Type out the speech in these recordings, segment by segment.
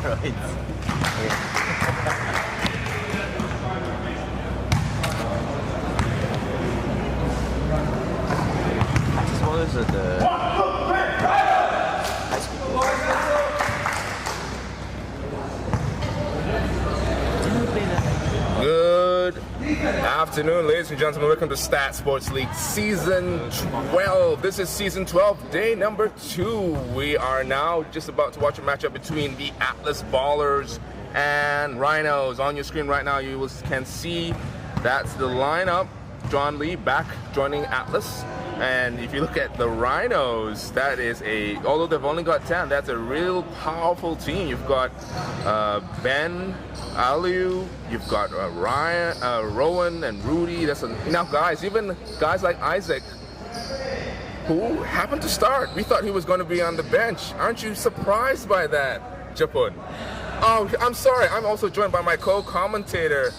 steroids. As well as the high school. Good afternoon, ladies and gentlemen. Welcome to StatSports League Season 12. This is Season 12, day number 2. We are now just about to watch a matchup between the Atlas Ballers and Rhinos. On your screen right now, you can see that's the lineup. John Lee back joining Atlas. And if you look at the Rhinos, that is although they've only got 10, that's a real powerful team. You've got Ben, Aliu, you've got Ryan, Rowan, and Rudy. Now, guys, even guys like Isaac, who happened to start. We thought he was going to be on the bench. Aren't you surprised by that, Japun? Oh, I'm sorry. I'm also joined by my co-commentator.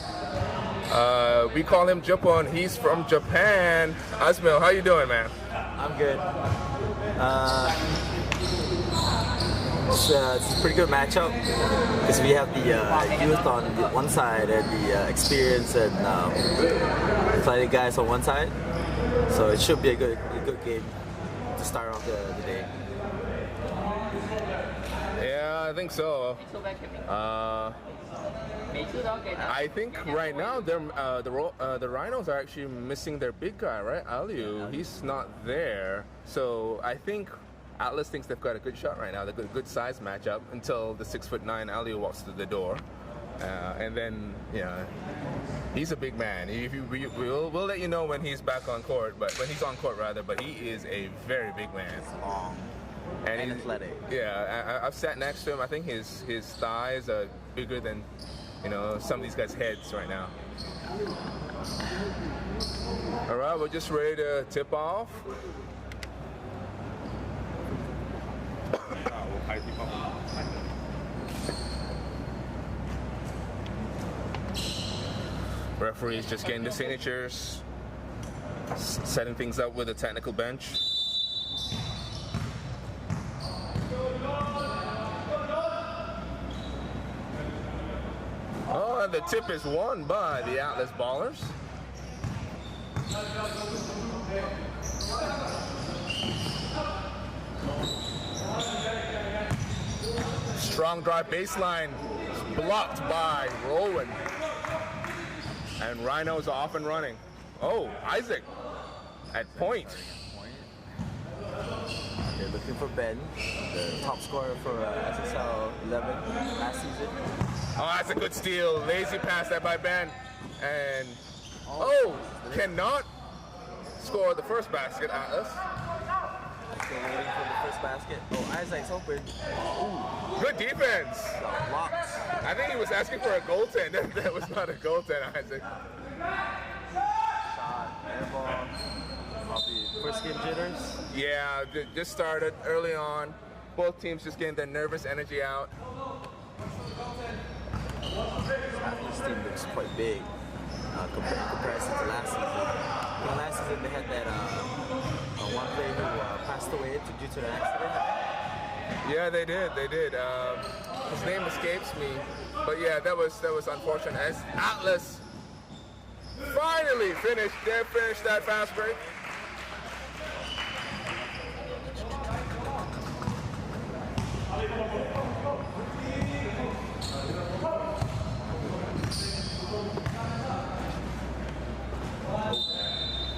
We call him Japun. He's from Japan. Asmil, how you doing, man? I'm good. It's a pretty good matchup because we have the youth on one side and the experience and athletic guys on one side. So it should be a good game to start off the day. Yeah, I think so. I think right now the Rhinos are actually missing their big guy, right? Aliu, he's not there. So I think Atlas thinks they've got a good shot right now. They've got a good size matchup until the 6'9" Aliu walks through the door. And then, he's a big man. We'll let you know when he's back on court, but when he's on court rather. But he is a very big man. Long and athletic. Yeah, I've sat next to him. I think his thighs are bigger than some of these guys' heads right now. All right, we're just ready to tip off. Referees just getting the signatures, setting things up with a technical bench. Oh, and the tip is won by the Atlas Ballers. Strong drive baseline blocked by Rowan. And Rhinos are off and running. Oh, Isaac at point. They're looking for Ben, the top scorer for SSL 11 last season. Oh, that's a good steal. Lazy pass there by Ben. And, cannot score the first basket, Atlas. Still waiting for the first basket. Oh, Isaac's open. Ooh. Good defense. Blocked. I think he was asking for a goaltend. That was not a goaltend, Isaac. Shot, air ball. Probably first game jitters. Yeah, just started early on. Both teams just getting their nervous energy out. This team looks quite big in comparison to last season. Last season they had that one player who passed away due to an accident. Yeah, they did. His name escapes me, but yeah, that was unfortunate. As Atlas finally finished that fast break.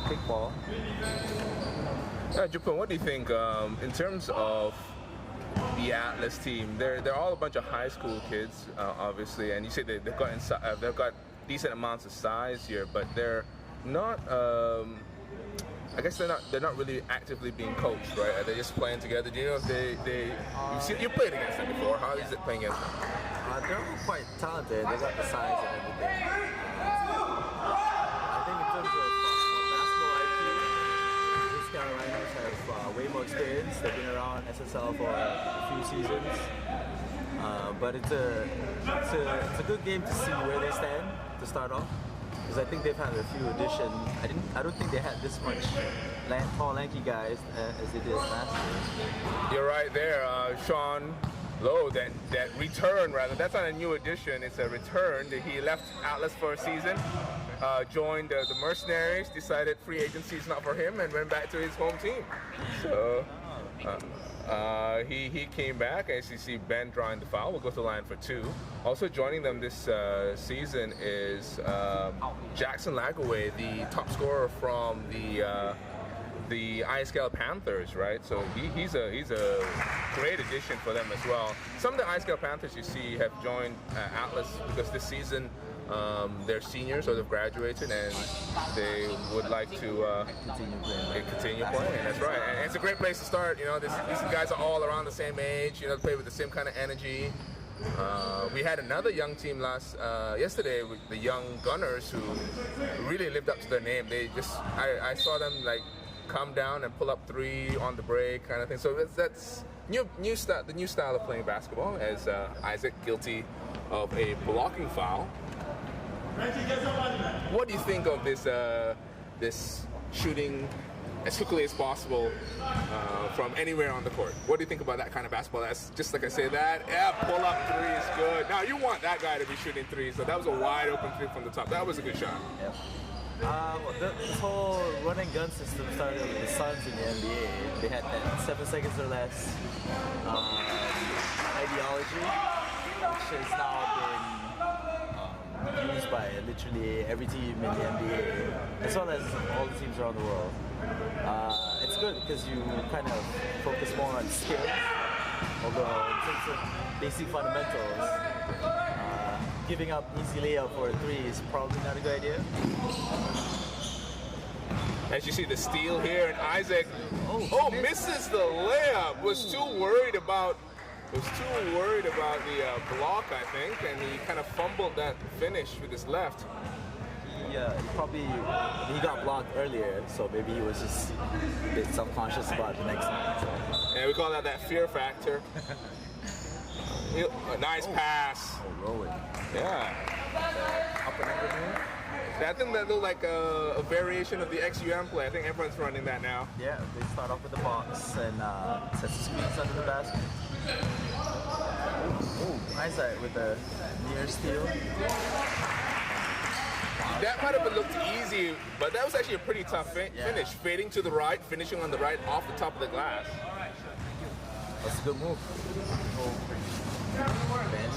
Quick ball. Japun, what do you think in terms of the Atlas team? They're all a bunch of high school kids, obviously, and you say they've got decent amounts of size here, but they're not. I guess they're not really actively being coached, right? Are they just playing together? Do you know if you played against them before? How is it playing against them? They're all quite talented. They got the size and everything. I think in terms of basketball IQ, these Carolinas have way more experience. They've been around SSL for a few seasons. But it's a good game to see where they stand to start off. Because I think they've had a few additions. I don't think they had this much tall, lanky guys as they did last year. You're right there. Sean Low, that return rather. That's not a new addition. It's a return. He left Atlas for a season, joined the Mercenaries, decided free agency is not for him, and went back to his home team. So he came back. As you see, Ben drawing the foul. We'll go to the line for 2. Also joining them this season is Jackson Lagaway, the top scorer from the ISKL Panthers, right? So he's a great addition for them as well. Some of the ISKL Panthers you see have joined Atlas because this season they're seniors or they've graduated and they would like to continue playing. That's right, and it's a great place to start. You know, these guys are all around the same age. You know, play with the same kind of energy. We had another young team yesterday with the young Gunners who really lived up to their name. They just I saw them like come down and pull up 3 on the break kind of thing. So that's the new style of playing basketball. As Isaac guilty of a blocking foul. What do you think of this shooting as quickly as possible from anywhere on the court? What do you think about that kind of basketball? That's just like I say that. Yeah, pull up 3 is good. Now you want that guy to be shooting 3s. So that was a wide open 3 from the top. That was a good shot. Yep. This whole run and gun system started with the Suns in the NBA. They had that 7 seconds or less ideology, which has now been used by literally every team in the NBA, as well as all the teams around the world. It's good because you kind of focus more on skill, although in terms of basic fundamentals, giving up easy layup for a 3 is probably not a good idea. As you see the steal here, and Isaac misses the layup. Was too worried about the block, I think, and he kind of fumbled that finish with his left. He got blocked earlier, so maybe he was just a bit self-conscious about the next time. So. Yeah, we call that fear factor. A nice pass. Rolling. Yeah. Up and under move. I think that looked like a variation of the XUM play. I think everyone's running that now. Yeah, they start off with the box and set the screens under the basket. Nice with the near steal. That might have looked easy, but that was actually a pretty tough finish. Fading to the right, finishing on the right off the top of the glass. That's a good move. Ben.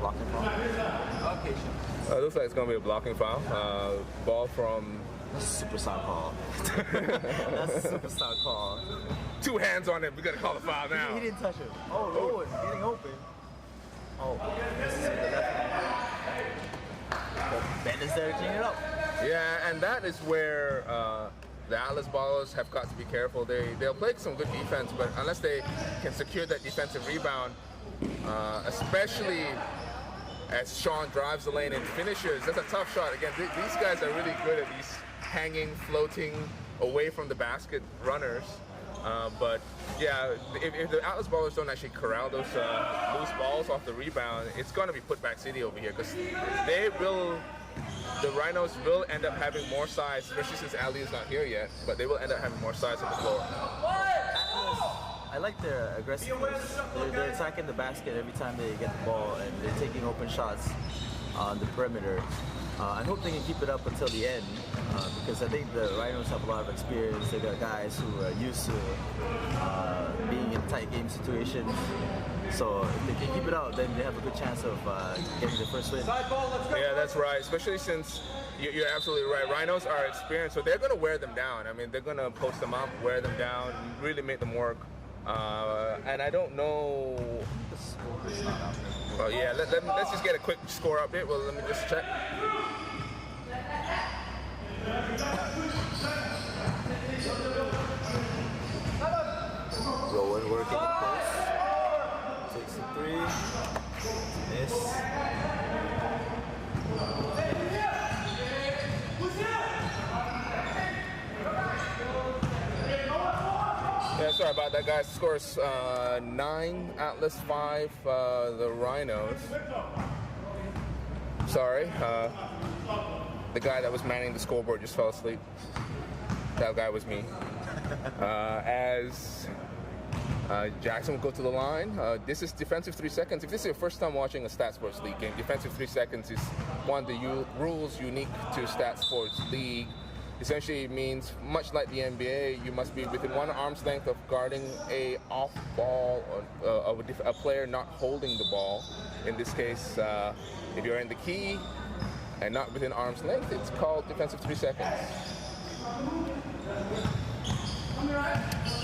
Blocking foul. Okay. Looks like it's going to be a blocking foul. Ball from... That's a superstar call. That's a superstar call. 2 hands on him. We got to call the foul now. He didn't touch him. Oh, Rowan getting open. This is the left. Ben is there to clean it up. Yeah, and that is where the Atlas Ballers have got to be careful. They'll play some good defense, but unless they can secure that defensive rebound, especially as Sean drives the lane and finishes, that's a tough shot. Again, these guys are really good at these hanging, floating, away from the basket runners. But yeah, if the Atlas Ballers don't actually corral those loose balls off the rebound, it's going to be put back city over here because the Rhinos will end up having more size, especially since Ali is not here yet, but they will end up having more size on the floor. I like their aggressiveness. They're attacking the basket every time they get the ball, and they're taking open shots on the perimeter. I hope they can keep it up until the end, because I think the Rhinos have a lot of experience. They got guys who are used to being in tight game situations. So if they can keep it out, then they have a good chance of getting the first win. Yeah, that's right. Especially since you're absolutely right. Rhinos are experienced, so they're going to wear them down. I mean, they're going to post them up, wear them down, really make them work. And I don't know. Well, yeah, let's just get a quick score update. Well, let me just check. Rowan working the post. Takes a 3. Miss. Yeah, sorry about that, guys. Scores 9, Atlas 5, the Rhinos. Sorry, the guy that was manning the scoreboard just fell asleep. That guy was me. As Jackson will go to the line. This is defensive 3 seconds. If this is your first time watching a StatSports League game, defensive 3 seconds is one of the rules unique to StatSports League. Essentially, it means, much like the NBA, you must be within 1 arm's length of guarding a off ball of a player not holding the ball. In this case, if you're in the key and not within arm's length, it's called defensive 3 seconds.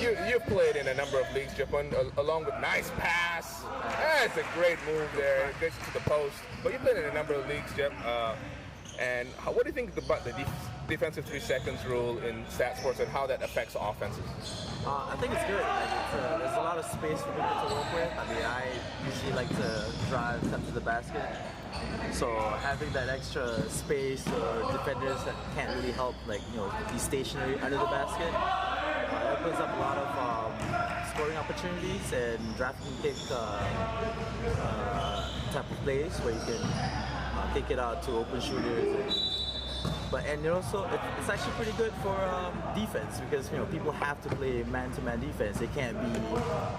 You've played in a number of leagues, Japan, along with nice pass. That's a great move there. It gets to the post. But you've played in a number of leagues, Jeff. And what do you think about the defensive 3 seconds rule in StatSports and how that affects offenses? I think it's good. Like there's a lot of space for people to work with. I mean, I usually like to drive up to the basket. So having that extra space or defenders that can't really help, like, be stationary under the basket, opens up a lot of scoring opportunities and drafting kick type of plays where you can take it out to open shooters. And also, it's actually pretty good for defense because people have to play man-to-man defense. They can't be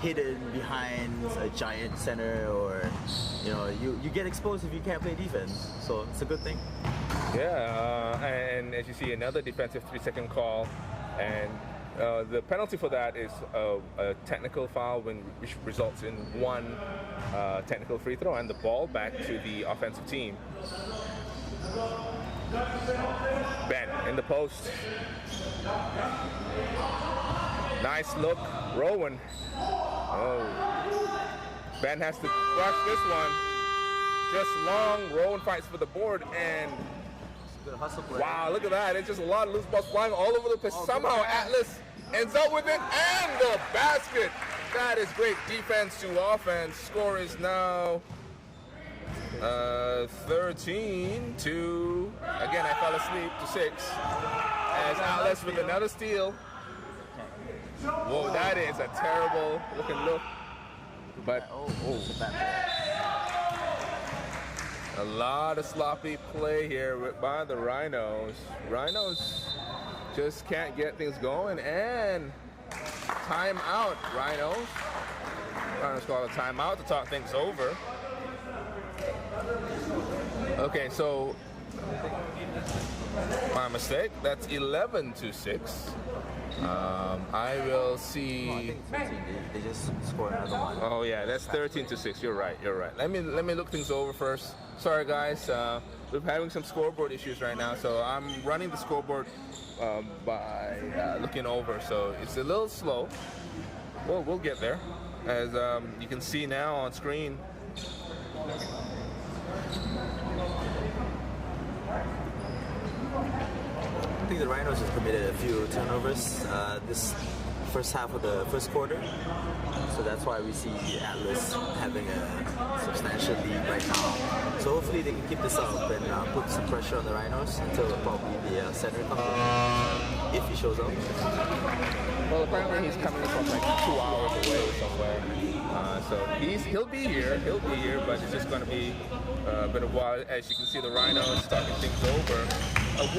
hidden behind a giant center, or you get exposed if you can't play defense. So it's a good thing. Yeah, and as you see, another defensive 3 second call, and the penalty for that is a technical foul, which results in 1 technical free throw and the ball back to the offensive team. Ben in the post. Nice look. Rowan. Oh. Ben has to rush this one. Just long. Rowan fights for the board, and good hustle play. Wow, look at that. It's just a lot of loose balls flying all over the place. Somehow Atlas ends up with it, and the basket. That is great defense to offense. Score is now 13 to, again, I fell asleep, to 6. As Atlas with another steal. Whoa, that is a terrible looking look. But, a lot of sloppy play here by the Rhinos. Rhinos just can't get things going, and timeout, Rhinos. Rhinos call a timeout to talk things over. Okay, so my mistake. That's 11 to 6. I will see. I think 13. They just scored another one. Oh yeah, that's 13 to 6. You're right. You're right. Let me look things over first. Sorry guys, we're having some scoreboard issues right now, so I'm running the scoreboard by looking over. So it's a little slow. Well, we'll get there. As you can see now on screen. I think the Rhinos have committed a few turnovers this first half of the first quarter. So that's why we see Atlas having a substantial lead right now. So hopefully they can keep this up and put some pressure on the Rhinos until probably the center comes in, if he shows up. Well, apparently he's coming from like 2 hours away somewhere. So he'll be here, but it's just going to be a bit of a while. As you can see, the Rhinos starting things over.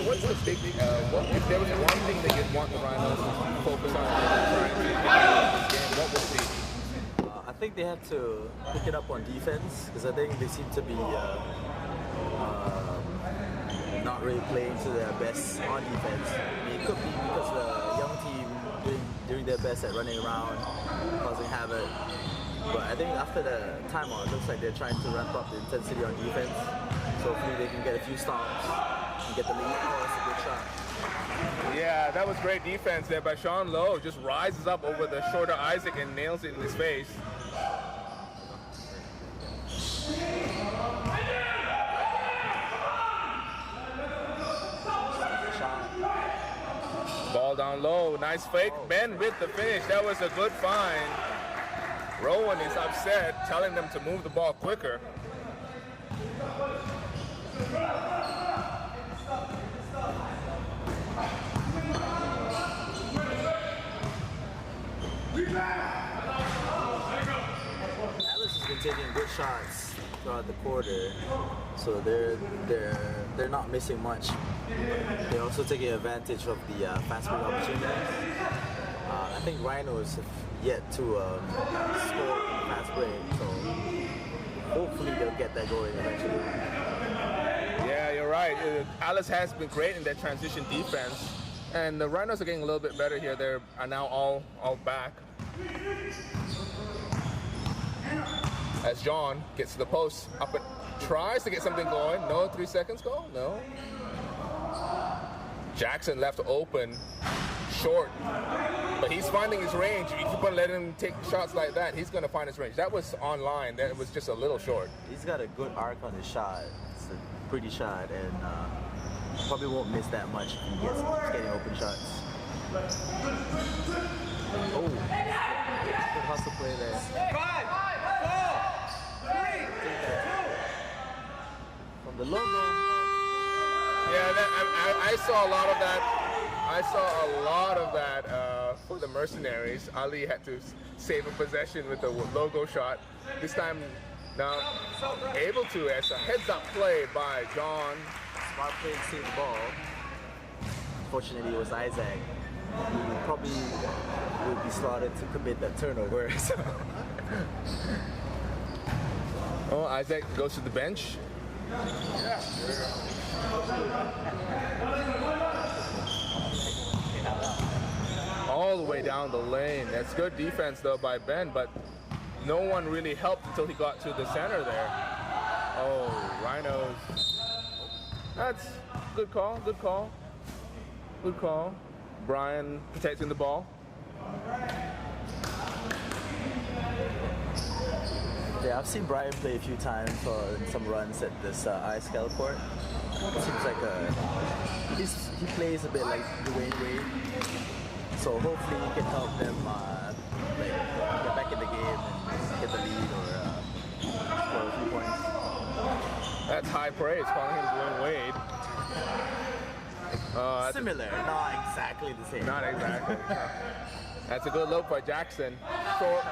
What's the big, if there was one thing that you'd want the Rhinos to focus on trying to get this game, what would it be? I think they have to pick it up on defense, because I think they seem to be not really playing to their best on defense. I mean, it could be because the young team doing their best at running around, causing havoc. But I think after the timeout, it looks like they're trying to ramp up the intensity on defense. So hopefully they can get a few stops and get the lead. Oh, that's a good shot. Yeah, that was great defense there by Sean Lowe. Just rises up over the shorter Isaac and nails it in his face. Ball down low, nice fake. Ben with the finish. That was a good find. Rowan is upset, telling them to move the ball quicker. Atlas has been taking good shots throughout the quarter, so they're not missing much. They're also taking advantage of the fast break opportunities. I think Rhinos have yet to score fast break, so hopefully they'll get that going eventually. Yeah, you're right. Atlas has been great in their transition defense, and the Rhinos are getting a little bit better here. They are now all back. As John gets to the post, up and tries to get something going. No, 3 seconds goal? No. Jackson left open, short, but he's finding his range. If you keep on letting him take shots like that, he's going to find his range. That was online. That was just a little short. He's got a good arc on his shot. It's a pretty shot, and probably won't miss that much if he keeps getting open shots. Oh, good hustle play there. 5, 4, 3, 2. From the logo. Yeah, I saw a lot of that. I saw a lot of that for the Mercenaries. Ali had to save a possession with the logo shot. This time, now able to, as a heads-up play by John. Smart play to save the ball. Unfortunately, it was Isaac. He probably would be slotted to commit that turnover. So. Oh, Isaac goes to the bench. All the way down the lane. That's good defense though by Ben, but no one really helped until he got to the center there. Oh, Rhinos. That's good call, good call. Good call. Brian protecting the ball. Yeah, I've seen Brian play a few times for some runs at this iScale court. It seems like he plays a bit like Dwayne Wade. So hopefully he can help them like get back in the game and get the lead or score a few points. That's high praise, calling him Dwayne Wade. Similar, not exactly the same. Not exactly. That's a good look by Jackson. Short.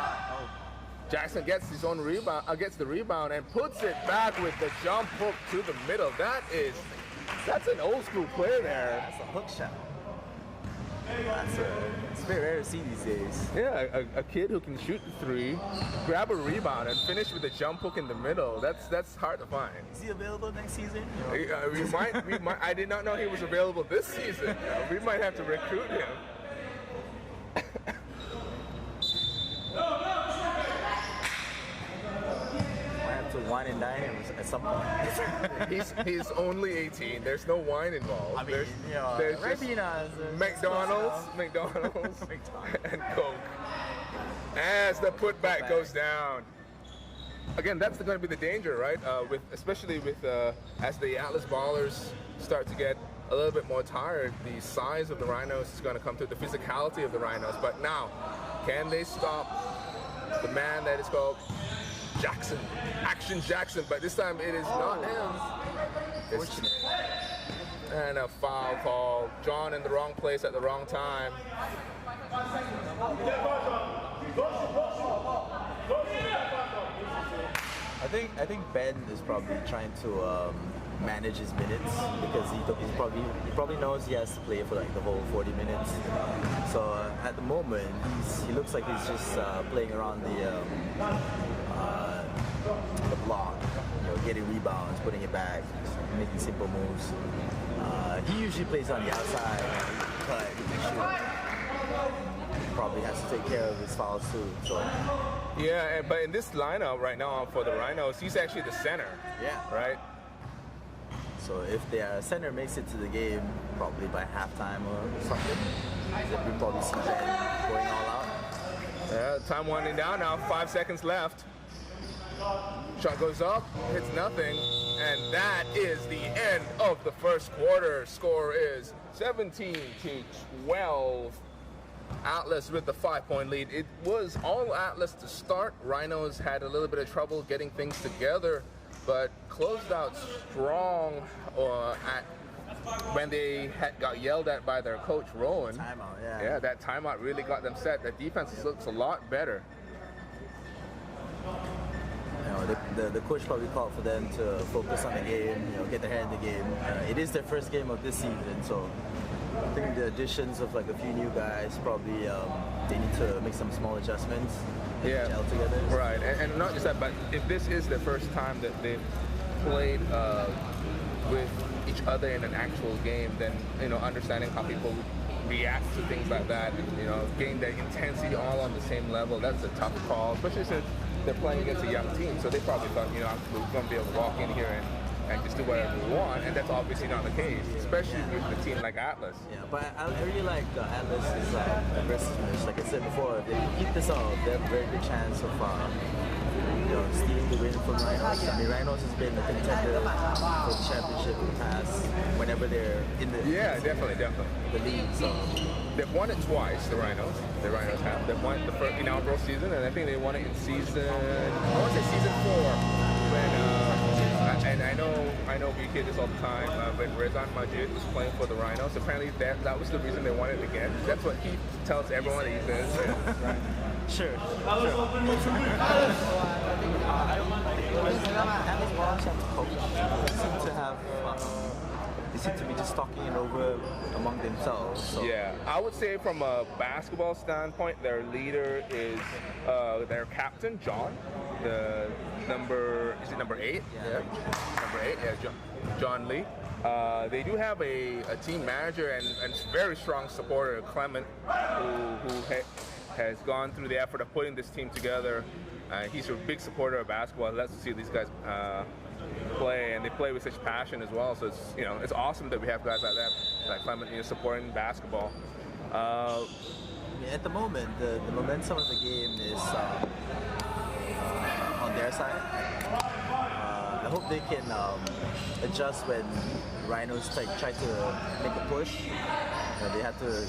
Jackson gets his own rebound, gets the rebound and puts it back with the jump hook to the middle. That's an old school play there. That's a hook shot. It's very rare to see these days. Yeah, a kid who can shoot the three, grab a rebound, and finish with a jump hook in the middle. That's hard to find. Is he available next season? We might. I did not know he was available this season. We might have to recruit him. To wine and dine him at some point. he's only 18. There's no wine involved. I mean, there's Ribena, McDonald's, and Coke. As the putback goes down. Again, that's going to be the danger, right? Especially as the Atlas ballers start to get a little bit more tired, the size of the Rhinos is going to come through, the physicality of the Rhinos. But now, can they stop the man that is called Jackson, Action Jackson, but this time it is not him. And a foul call. John in the wrong place at the wrong time. I think Ben is probably trying to manage his minutes because he probably knows he has to play for like the whole 40 minutes. So at the moment he looks like he's just playing around the block, getting rebounds, putting it back, making simple moves. He usually plays on the outside, but he can shoot. Probably has to take care of his fouls too. So. Yeah, but in this lineup right now for the Rhinos, he's actually the center. Yeah. Right. So if their center makes it to the game, probably by halftime or something, we probably see Ben going all out. Yeah, time winding down now. 5 seconds left. Shot goes up, hits nothing, and that is the end of the first quarter. Score is 17-12. Atlas with the 5-point lead. It was all Atlas to start. Rhinos had a little bit of trouble getting things together, but closed out strong when they got yelled at by their coach, Rowan. Timeout, yeah. Yeah, that timeout really got them set. The defense looks a lot better. The coach probably called for them to focus on the game, get their head in the game. It is their first game of this season, so I think the additions of like a few new guys probably they need to make some small adjustments and gel together. Right, and not just that, but if this is the first time that they've played with each other in an actual game, then understanding how people react to things like that, and, getting that intensity all on the same level, that's a tough call, especially since they're playing against a young team. So they probably thought, we're going to be able to walk in here and just do whatever we want, and that's obviously not the case, especially with a team like Atlas. Yeah, but I really like Atlas's aggressiveness. Like I said before, if they keep this up, they have a very good chance of stealing the win from Rhinos. I mean, Rhinos has been a contender for the championship in the past whenever they're in the definitely the league. So they've won it twice. The Rhinos have. They've won the first inaugural season, and I think they won it in season 4 when. And I know we hear this all the time. When Rezan Majid was playing for the Rhinos, apparently that was the reason they won it again. That's what he tells everyone that he says. Right. Sure. They seem to be just talking it over among themselves. So. Yeah, I would say from a basketball standpoint, their leader is their captain, John. The number 8? Yeah. Number 8, John Lee. They do have a team manager and very strong supporter, Clement, who has gone through the effort of putting this team together. He's a big supporter of basketball. Let's see these guys play, and they play with such passion as well. So it's awesome that we have guys like that, like Clement, supporting basketball. At the moment, the momentum of the game is on their side. I hope they can adjust when Rhinos try to make a push. They have to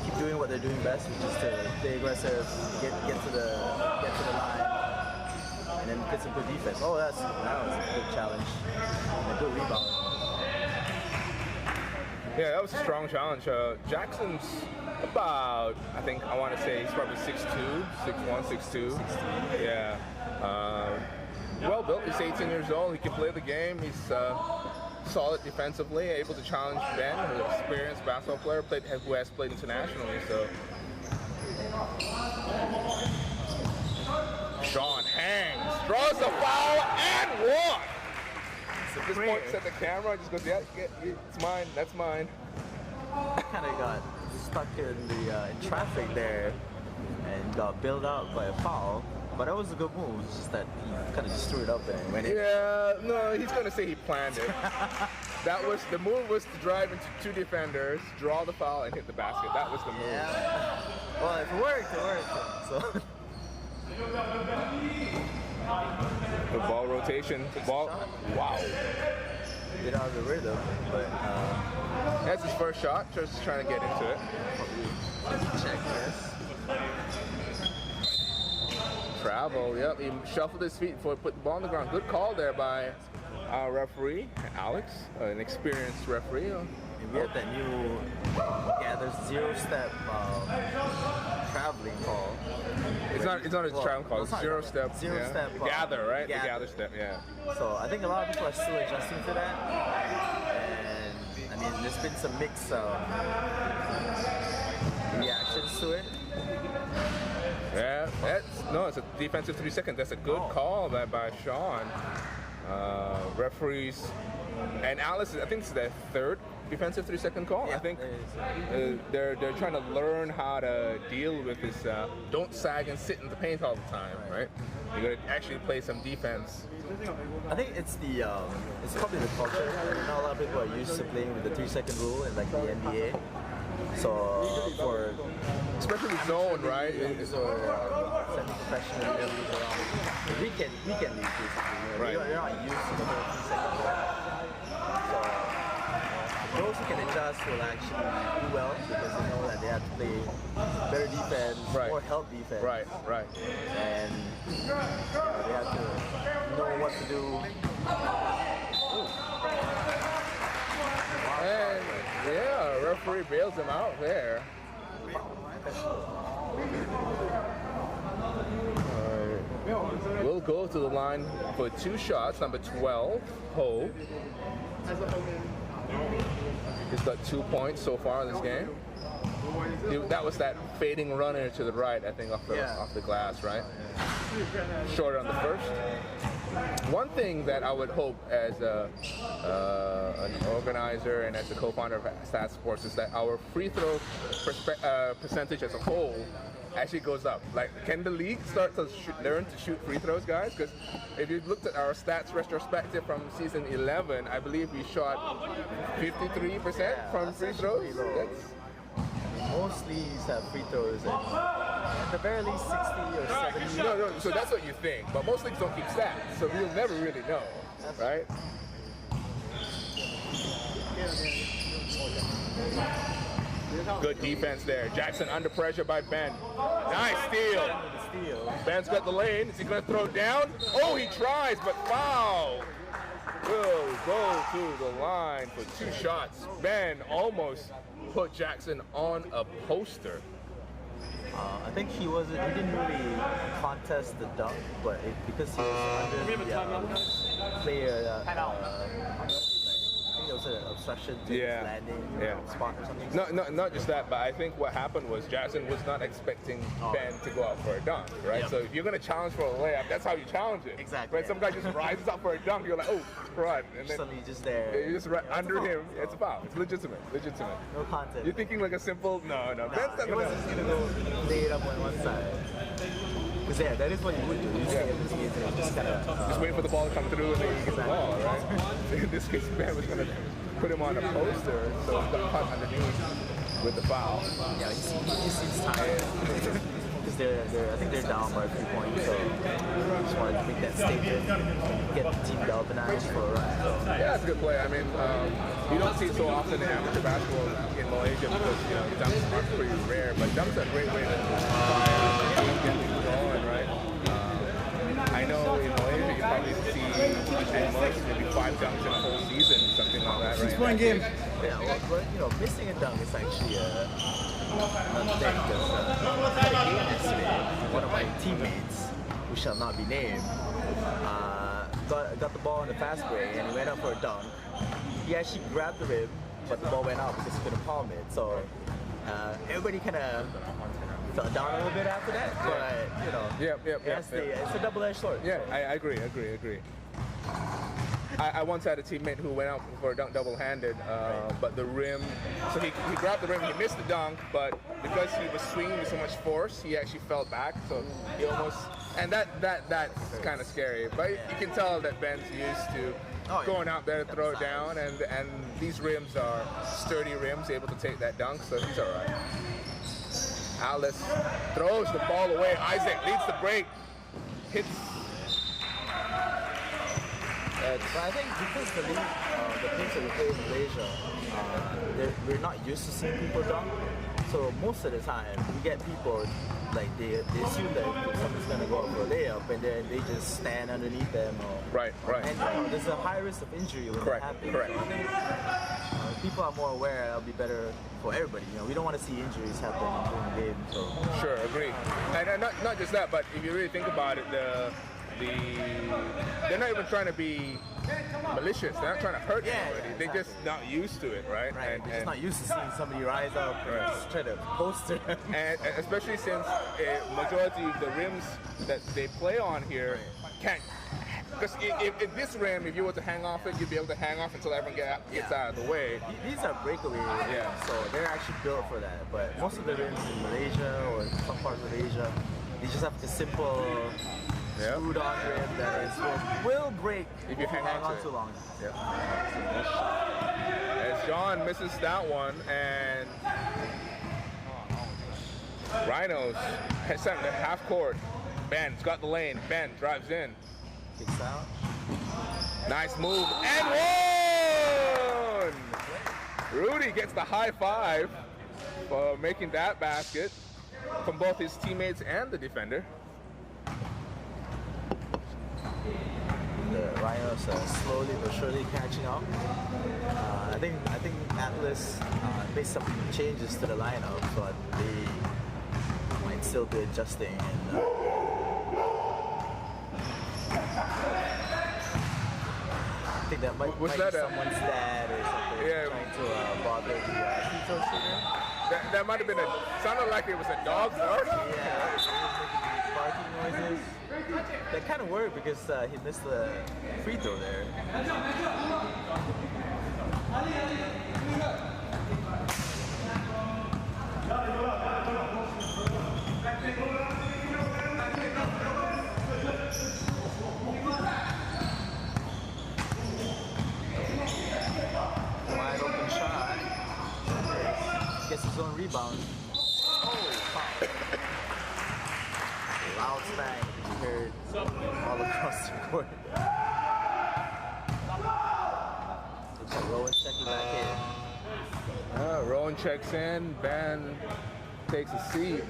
keep doing what they're doing best, which is to play aggressive, get to the line, and then get some good defense. Oh, that was a good challenge and a good rebound. Yeah, that was a strong challenge. Jackson's about, I want to say he's probably 6'2", 6'1", 6'2". Yeah. Well built. He's 18 years old. He can play the game. He's solid defensively, able to challenge Ben, who's an experienced basketball player who has played internationally. So Sean hangs, draws the foul, and one. At this point, set the camera, just goes, yeah, it's mine, that's mine. Kind of got stuck in in traffic there and got bailed out by a foul. But that was a good move. It's just that he kind of just threw it up there and went in. Yeah, no, he's gonna say he planned it. The move was to drive into two defenders, draw the foul, and hit the basket. That was the move. Yeah. Well, if it worked, it worked. So. The ball rotation. Wow. Get out of the rhythm, but that's his first shot. Just trying to get into it. Check this. Travel. Yep. He shuffled his feet before he put the ball on the ground. Good call there by our referee, Alex, an experienced referee. And we have that new there's zero-step traveling call. It's not a traveling call. It's zero-step. Zero-step. Gather, right? The gather step. Yeah. So I think a lot of people are still adjusting to that. And I mean, there's been some mixed reactions to it. Yeah, it's a defensive 3 seconds. That's a good call by Sean. Referees and Alice, I think it's their third defensive 3 second call. Yeah, I think they're trying to learn how to deal with this. Don't sag and sit in the paint all the time, right? You got to actually play some defense. I think it's probably the culture. Not a lot of people are used to playing with the 3 second rule in like the NBA. So especially the zone, right? Semi-professional leagues around the weekend leagues, basically. Right. You're not used to the whole 3 second rule. So those who can adjust will actually do well because they know that they have to play better defense or help defense. Right. And they have to know what to do. And referee bails him out there. We'll go to the line for 2 shots. Number 12, Ho. He's got 2 points so far in this game. That was that fading runner to the right, I think, off the glass, right? Shorter on the first. One thing that I would hope as an organizer and as a co-founder of StatSports is that our free throw percentage as a whole actually goes up. Like, can the league start to learn to shoot free throws, guys? Because if you looked at our stats retrospective from season 11, I believe we shot 53% from free throws. Most leagues have free throws at the very least 60 or 70. No, so that's what you think, but most leagues don't keep stats, so we'll never really know, right? Good defense there. Jackson under pressure by Ben. Nice steal. Ben's got the lane. Is he going to throw down? Oh, he tries, but foul. Will go to the line for 2 shots. Ben almost put Jackson on a poster. I think he didn't really contest the dunk, but because he was under the player, I think there was an obstruction to his landing spot or something. Not just that, but I think what happened was Jackson was not expecting Ben to go out for a dunk, right? Yep. So if you're going to challenge for a layup, that's how you challenge it. Exactly. Right? Some guy just rises up for a dunk, you're like, oh, crud. And then suddenly just there. You're just under him. It's a foul. It's legitimate. No contest. You're thinking like a simple, no. Ben's not it was just going to go lay it up on one side. Because that is what you would do. You stay in this game and just kind of... just wait for the ball to come through and then you get the ball, right? In this case, Ben was going to put him on a poster, so he got caught underneath with the foul. Yeah, he seems tired. Because I think they're down by 3 points, so just wanted to make that statement, get the team galvanized for a run. Yeah, that's a good play. I mean, you don't see it so often in amateur basketball in Malaysia because, dunks are pretty rare, but dunks are a great way to get things going, right? I know in Malaysia you probably see at most maybe 5 dunks in a whole season, something like that, right? 6-point game. Yeah, well, but missing a dunk is actually a thing because I had a game yesterday. One of my teammates, who shall not be named, got the ball in the fast break and he went up for a dunk. He actually grabbed the rim, but the ball went out because he couldn't palm it. So everybody kind of fell down a little bit after that, but it's a double-edged sword. Yeah, I agree. I once had a teammate who went out for a dunk double-handed, but the rim, so he grabbed the rim, he missed the dunk, but because he was swinging with so much force, he actually fell back, so he almost, and that's kind of scary, but you can tell that Ben's used to going out there to throw it down, and these rims are sturdy rims, able to take that dunk, so he's all right. Alice throws the ball away. Isaac leads the break. Hits. But I think because the league, the teams that we play in Malaysia, we're not used to seeing people dunk. So most of the time, we get people, like they assume that somebody's going to go up for a layup and then they just stand underneath them. Right. And there's a high risk of injury when that happens. Correct. So I think people are more aware that'll be better for everybody. We don't want to see injuries happen during the game. So. Sure, agree. And not just that, but if you really think about it, they're not even trying to be malicious. They're not trying to hurt anybody. They're just not used to it, right? Right. They're just not used to seeing somebody rise up and just try to poster. And especially since majority of the rims that they play on here can't. Because if this rim, if you were to hang off it, you'd be able to hang off until everyone gets out of the way. These are breakaway rims, so they're actually built for that. But most of the rims in Malaysia or some parts of Asia, they just have the simple screwed on rim that will break if you hang on too long. As John misses that one, and Rhinos has sent to half court. Ben's got the lane. Ben drives in. Kicks out. Nice move and one! Rudy gets the high five for making that basket from both his teammates and the defender. The Rhinos are slowly but surely catching up. I think Atlas made some changes to the lineup, but they might still be adjusting. And, I think that might Was be that someone's dad or something Yeah. trying to bother the free throw shooter. That might have been sounded like it was a dog bark. Yeah, he was making barking noises. That kind of worked because he missed the free throw there. Wide open shot. Gets his own rebound. Oh, foul. Loud smack. You heard all across the court. Looks like Rowan's checking back in. Rowan checks in. Ben takes a seat.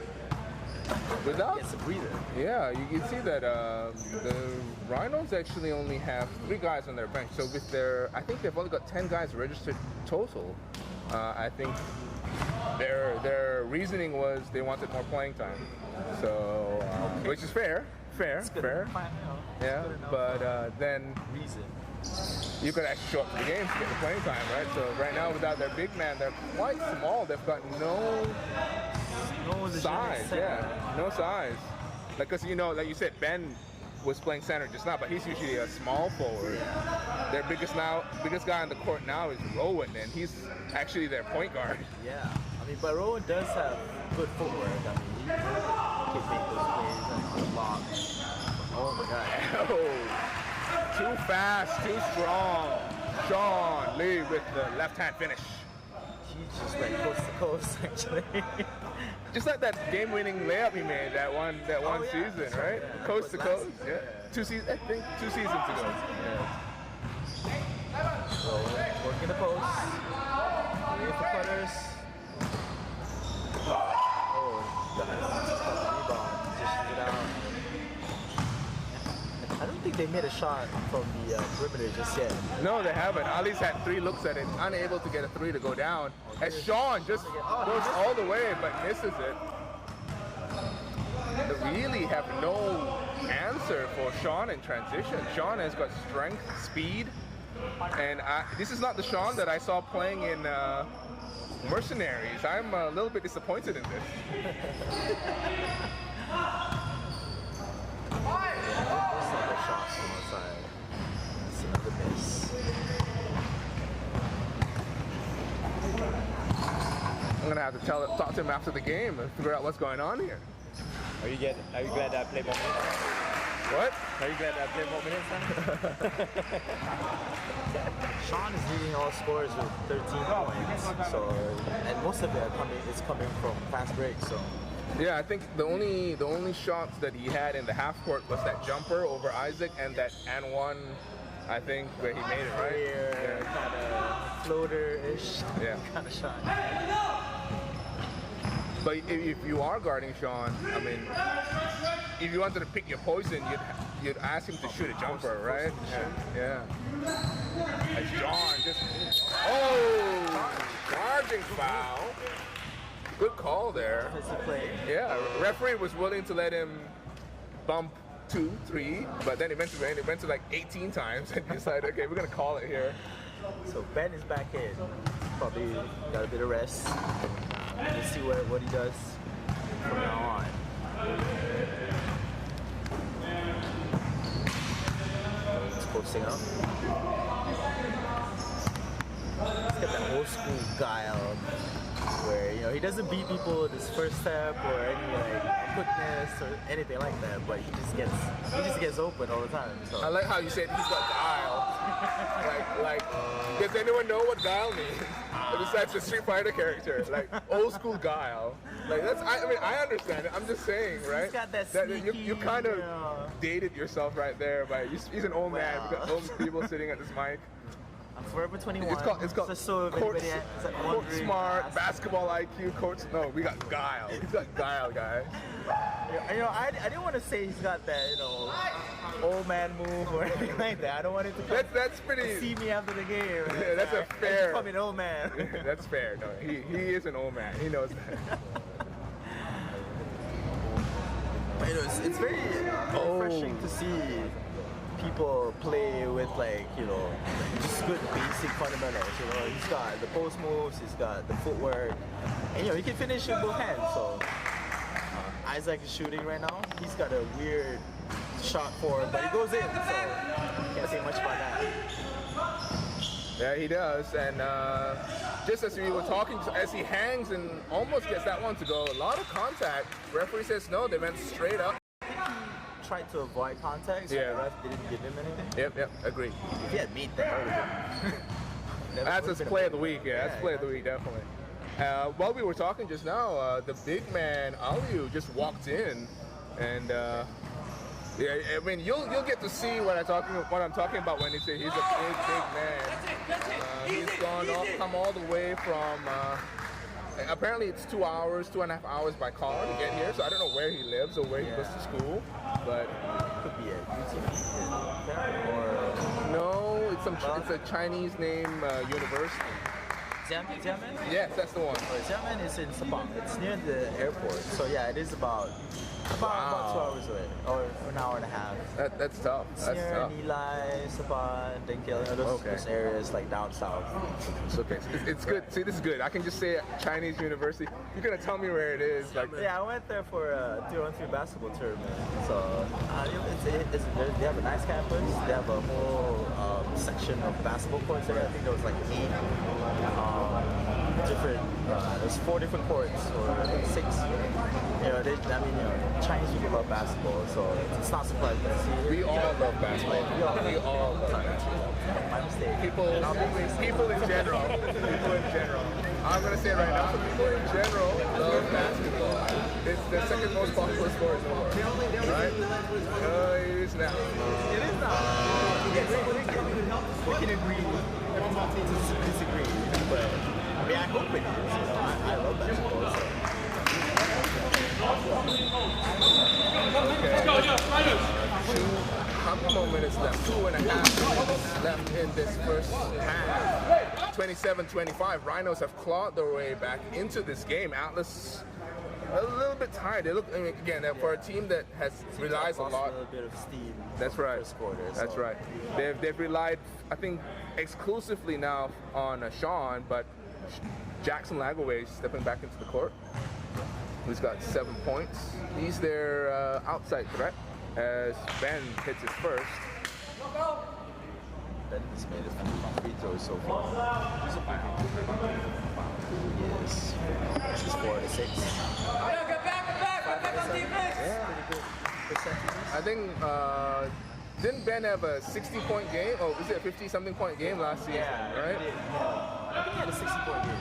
Without, Gets a breather. yeah, you can see that the Rhinos actually only have 3 guys on their bench. So with I think they've only got 10 guys registered total. I think their reasoning was they wanted more playing time. So, which is fair. It's good. Fair. Fine, you know, it's Yeah, good enough, but then reason. you could actually show up to the games to get the playing time, right? So right now, without their big man, they're quite small. They've got no size. Yeah, no size. Like, cause like you said, Ben was playing center just now, but he's usually a small forward. Their biggest guy on the court now is Rowan, and he's actually their point guard. Yeah, I mean, but Rowan does have good footwork. I mean, he can make those plays and block. Oh my God. Oh, too fast, too strong. Sean Lee with the left-hand finish. He's just like coast to coast, actually. Just like that game-winning layup he made that one season, right? Yeah. Coast to Last coast. season, Yeah. 2 seasons. I think 2 seasons ago. So, working the post. Waiting for cutters. Oh, God. Just got the rebound. Dishes it out. I don't think they made a shot from the perimeter just yet. No, they haven't. Ali's had 3 looks at it, unable to get a 3 to go down. As Sean just goes all the way but misses it. They really have no answer for Sean in transition. Sean has got strength, speed, and this is not the Sean that I saw playing in Mercenaries. I'm a little bit disappointed in this. There's another shot from the side. That's another miss. I'm gonna have to talk to him after the game and figure out what's going on here. Are you glad I played more minutes? What? Are you glad I played more minutes then? Sean is leading all scorers with 13 points. So, and most of it is coming from fast breaks. So. Yeah, I think the only shots that he had in the half court was that jumper over Isaac and that and one, I think, where he made it, right? Yeah. Kind of floater-ish kind of shot. But if you are guarding Sean, I mean, if you wanted to pick your poison, you'd ask him to shoot a jumper, right? Yeah. As John just charging foul. Good call there. Yeah, referee was willing to let him bump 2, 3, but then eventually it went to like 18 times and decided, okay, we're gonna call it here. So Ben is back in. Probably got a bit of rest. Let's see what he does from now on. He's posting up. He's got that old school guile where he doesn't beat people with his first step or any like quickness or anything like that, but he just gets open all the time. So. I like how you said he's got guile. like, does anyone know what guile means? Besides the Street Fighter character, like old school guile. Like I understand it. I'm just saying, right? He's got that sneaky, you kind of dated yourself right there. But he's an old man. We got old people sitting at this mic. I'm forever 21. It's called court smart, basketball IQ, no, we got guile. He's got guile, guys. I didn't want to say he's got that, old man move or anything like that. I don't want him to that's pretty. See me after the game. Yeah, that's a fair. Call me an old man. That's fair. No, he is an old man. He knows that. It's very refreshing to see people play with just good basic fundamentals. He's got the post moves, he's got the footwork, and he can finish with both hands. So Isaac is shooting right now. He's got a weird shot for him, but he goes in. So can't say much about that. Yeah, he does. And just as we were talking, as he hangs and almost gets that one to go, a lot of contact. Referee says no. They went straight up. Tried to avoid contact, so the ref didn't give him anything. Yep, agree. If he had made that, that's his play of the week, that's play of the week, definitely. While we were talking just now, the big man, Aliu, just walked in, and yeah, I mean, you'll get to see what I'm talking about when he says he's a big man. He's come all the way from, apparently it's 2.5 hours by car to get here, so I don't know where he lives or where he goes to school, but could be at UTV or no, it's a Chinese name university. Xiamen? Yes, that's the one. Xiamen is in Sabang. It's near the airport, so yeah, it is about 2 hours away, or an hour and a half. That's tough. It's near Nilai, Sabang, Dengkil, those areas like down south. It's okay. It's good. See, this is good. I can just say Chinese university. You're gonna tell me where it is. Yeah, I went there for a 3-on-3 basketball tournament. So they have a nice campus. They have a whole section of basketball courts there. I think there was like 8 different. There's 4 different courts or 6. Chinese people love basketball, so it's not surprising to see. We all love basketball. We all love basketball. My mistake. People in general. I'm gonna say it right now. So people in general love basketball. It's the second most popular sport in the world, right? It is now. It is now. We can agree to disagree, but I mean, I hope it is. I love basketball. So. How many more minutes left? 2.5 minutes left in this first half. 27-25. Rhinos have clawed their way back into this game. Atlas a little bit tired. They look, again, for a team that relies a lot. A little bit of steam. That's right. Quarter, That's right. They've relied, I think, exclusively now on Sean, but Jackson Lagaway stepping back into the court. He's got 7 points. He's their outside threat as Ben hits his first. Ben has made a few free throws so far. Yes. This is 4 to 6. Get back, defense! Yeah, pretty good percentages. I think, didn't Ben have a 60-point game? Oh, was it a 50-something point game last season, right? I think he had a 60-point game.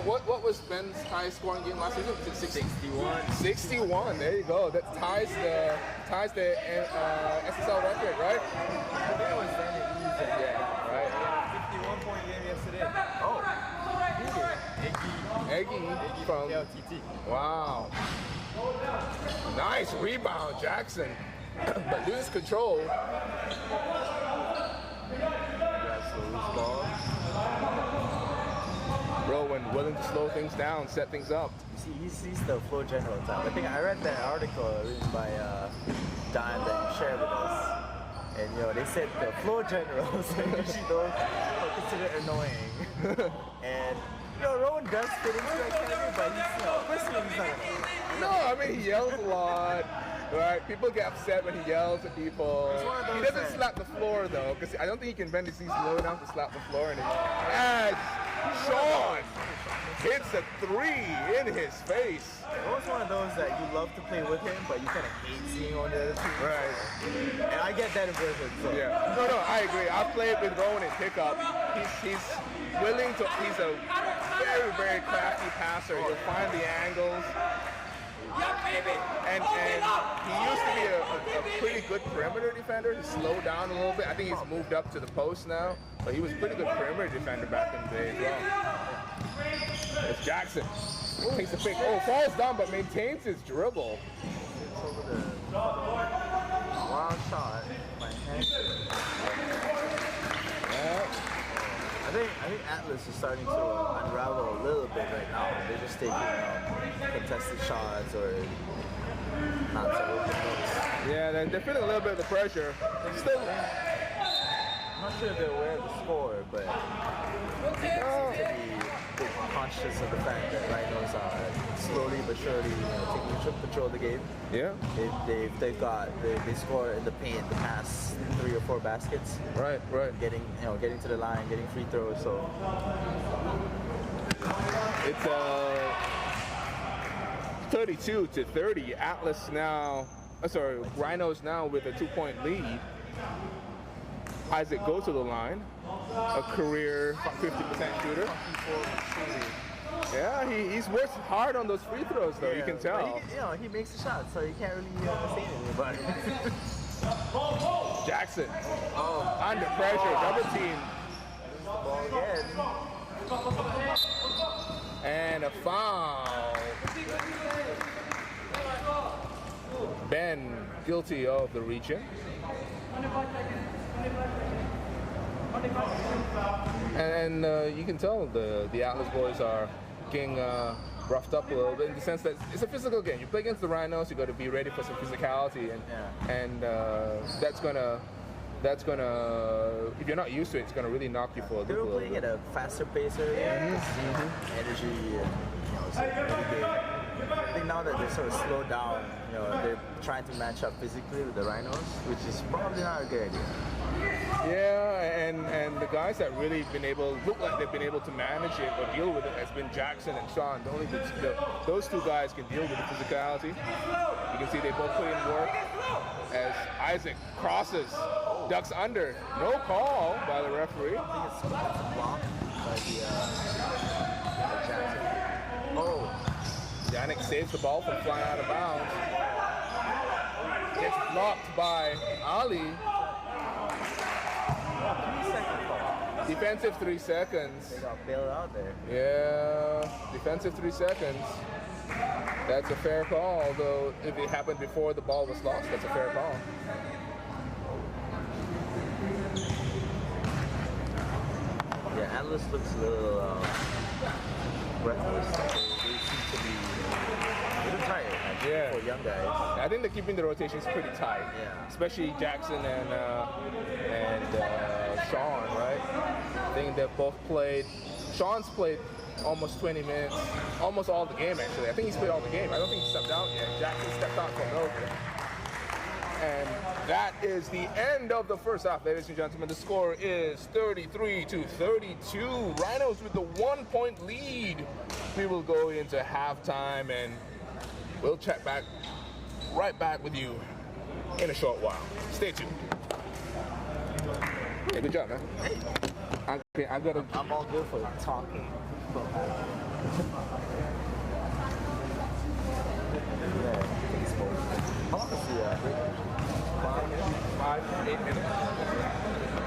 What was Ben's highest scoring game last season? Was it 61. 61. There you go. That ties the SSL record, right? That was then it easy. Yeah, right. 51-point game yesterday. Oh, Eggy from LTT. Wow. Nice rebound, Jackson. But loses control. Grabs the loose ball. Rowan willing to slow things down, set things up. You see, he's the flow general type. I think I read that article written by Don that you shared with us. And they said the flow generals usually don't consider annoying. And Rowan does fit into that category, but he's personally he's not annoying. No, I mean he yells a lot. Right, people get upset when he yells at people. He doesn't slap the floor though, because I don't think he can bend his knees low enough to slap the floor. And Sean hits a 3 in his face. Rowan's one of those that you love to play with him, but you kind of hate seeing on the other team. Right. And I get that in person. So. Yeah. No, I agree. I've played with Rowan in pickup. He's willing to. He's a very, very crafty passer. He'll find the angles. And he used to be a pretty good perimeter defender. He slowed down a little bit. I think he's moved up to the post now. But he was a pretty good perimeter defender back in the day as well. It's Jackson. Takes the pick. Oh, falls down but maintains his dribble. Over the wild shot. My hand. Yeah. I think Atlas is starting to unravel a little bit right now. They're just taking contested shots or not so open looks. Yeah, they're feeling a little bit of the pressure. Still, I'm not sure if they're aware of the score, but they seem to be conscious of the fact that Rhinos are slowly but surely taking control of the game. yeah, They score in the paint the past 3 or 4 baskets, right. getting to the line, getting free throws. So It's 32-30. Atlas now, Rhinos now with a 2-point lead. Isaac goes to the line, a career 50% shooter. Yeah, he's worked hard on those free throws though. You can tell. But he makes the shot, so you can't really say anything about it. Jackson, under pressure, double team, Ball again. and a foul. Ben guilty of the region. And you can tell the Atlas boys are getting roughed up a little bit in the sense that it's a physical game. You play against the Rhinos, you got to be ready for some physicality, and that's gonna if you're not used to it, it's gonna really knock you for a They loop. were playing at a faster pace earlier. Energy, it's really good. I think now that they're sort of slowed down, they're trying to match up physically with the Rhinos, which is probably not a good idea. Yeah, and the guys that really look like they've been able to manage it or deal with it has been Jackson and Sean. Those two guys can deal with the physicality. You can see they both put in work as Isaac crosses, ducks under. No call by the referee. I think it's a block by the Jackson. Oh, Yannick saves the ball from flying out of bounds. Gets blocked by Ali. 3-second call. Defensive 3 seconds. They got bailed out there. Yeah, defensive 3 seconds. That's a fair call, although if it happened before the ball was lost, that's a fair call. Yeah, Atlas looks a little breathless. They seem to be a little tired for young guys. I think they're keeping the rotations pretty tight. Yeah. Especially Jackson and Sean, right? I think they've both played. Sean's played almost 20 minutes, almost all the game actually. I think he's played all the game. I don't think he stepped out yet. Jackson stepped out for a little bit. And that is the end of the first half, ladies and gentlemen. The score is 33-32. Rhinos with the 1-point lead. We will go into halftime and we'll check back right back with you in a short while. Stay tuned. Hey, good job, man. I'm all good for talking. How long is the break? 5 to 8 minutes.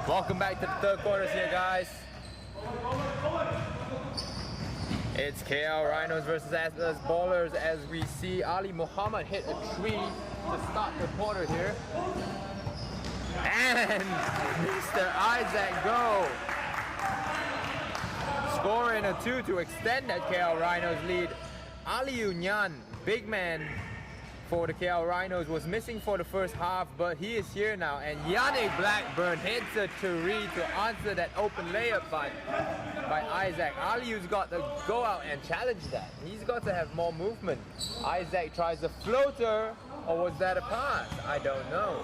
Welcome back to the third quarters here, guys. It's KL Rhinos versus Atlas Ballers as we see Ali Muhammad hit a tree to start the quarter here. And Mr. Isaac Go scoring a 2 to extend that KL Rhinos lead. Ali Unyan, big man for the KL Rhinos, was missing for the first half, but he is here now, and Yannick Blackburn hits a three to answer that open layup by Isaac. Aliu's got to go out and challenge that. He's got to have more movement. Isaac tries a floater, or was that a pass? I don't know.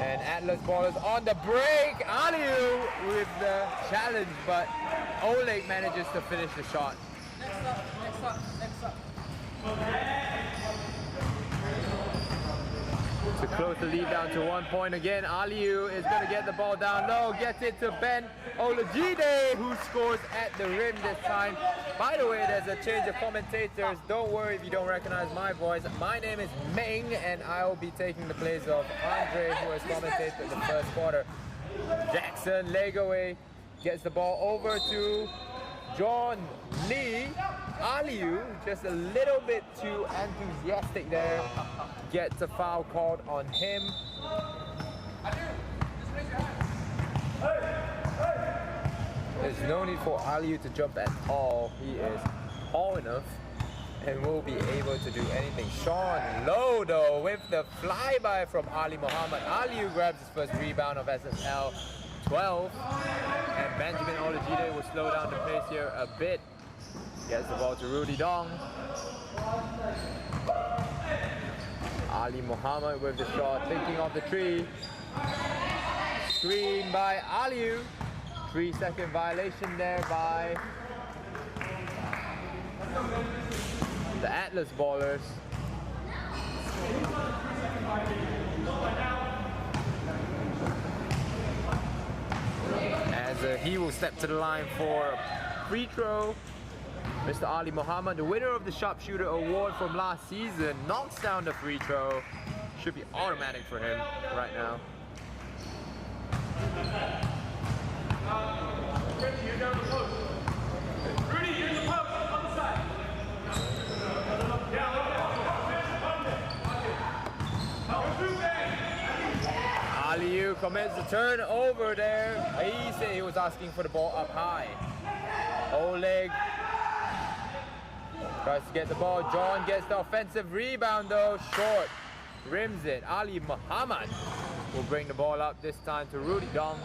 And Atlas Ballers on the break. Aliu with the challenge, but Oleg manages to finish the shot. Next up. To close the lead down to 1 point again. Aliu is going to get the ball down low, gets it to Ben Olajide, who scores at the rim this time. By the way, there's a change of commentators. Don't worry if you don't recognize my voice. My name is Meng, and I will be taking the place of Andre, who has commentated the first quarter. Jackson Legaway gets the ball over to John Lee. Aliu, just a little bit too enthusiastic there, gets a foul called on him. There's no need for Aliu to jump at all. He is tall enough and will be able to do anything. Sean Lowe, though, with the flyby from Ali Muhammad. Aliu grabs his first rebound of SSL 12, and Benjamin Olajide will slow down the pace here a bit. Gets the ball to Rudy Dong. Ali Muhammad with the shot, thinking of the tree. Screen by Aliu. 3-second violation there by the Atlas Ballers. As he will step to the line for a free throw. Mr. Ali Muhammad, the winner of the Sharpshooter Award from last season, knocks down the free throw. Should be automatic for him right now. Rudy, you're in the post on the side. Aliu commits the turnover there. He said he was asking for the ball up high. Oleg Tries to get the ball. John gets the offensive rebound though. Short. Rims it. Ali Muhammad will bring the ball up this time to Rudy Dong.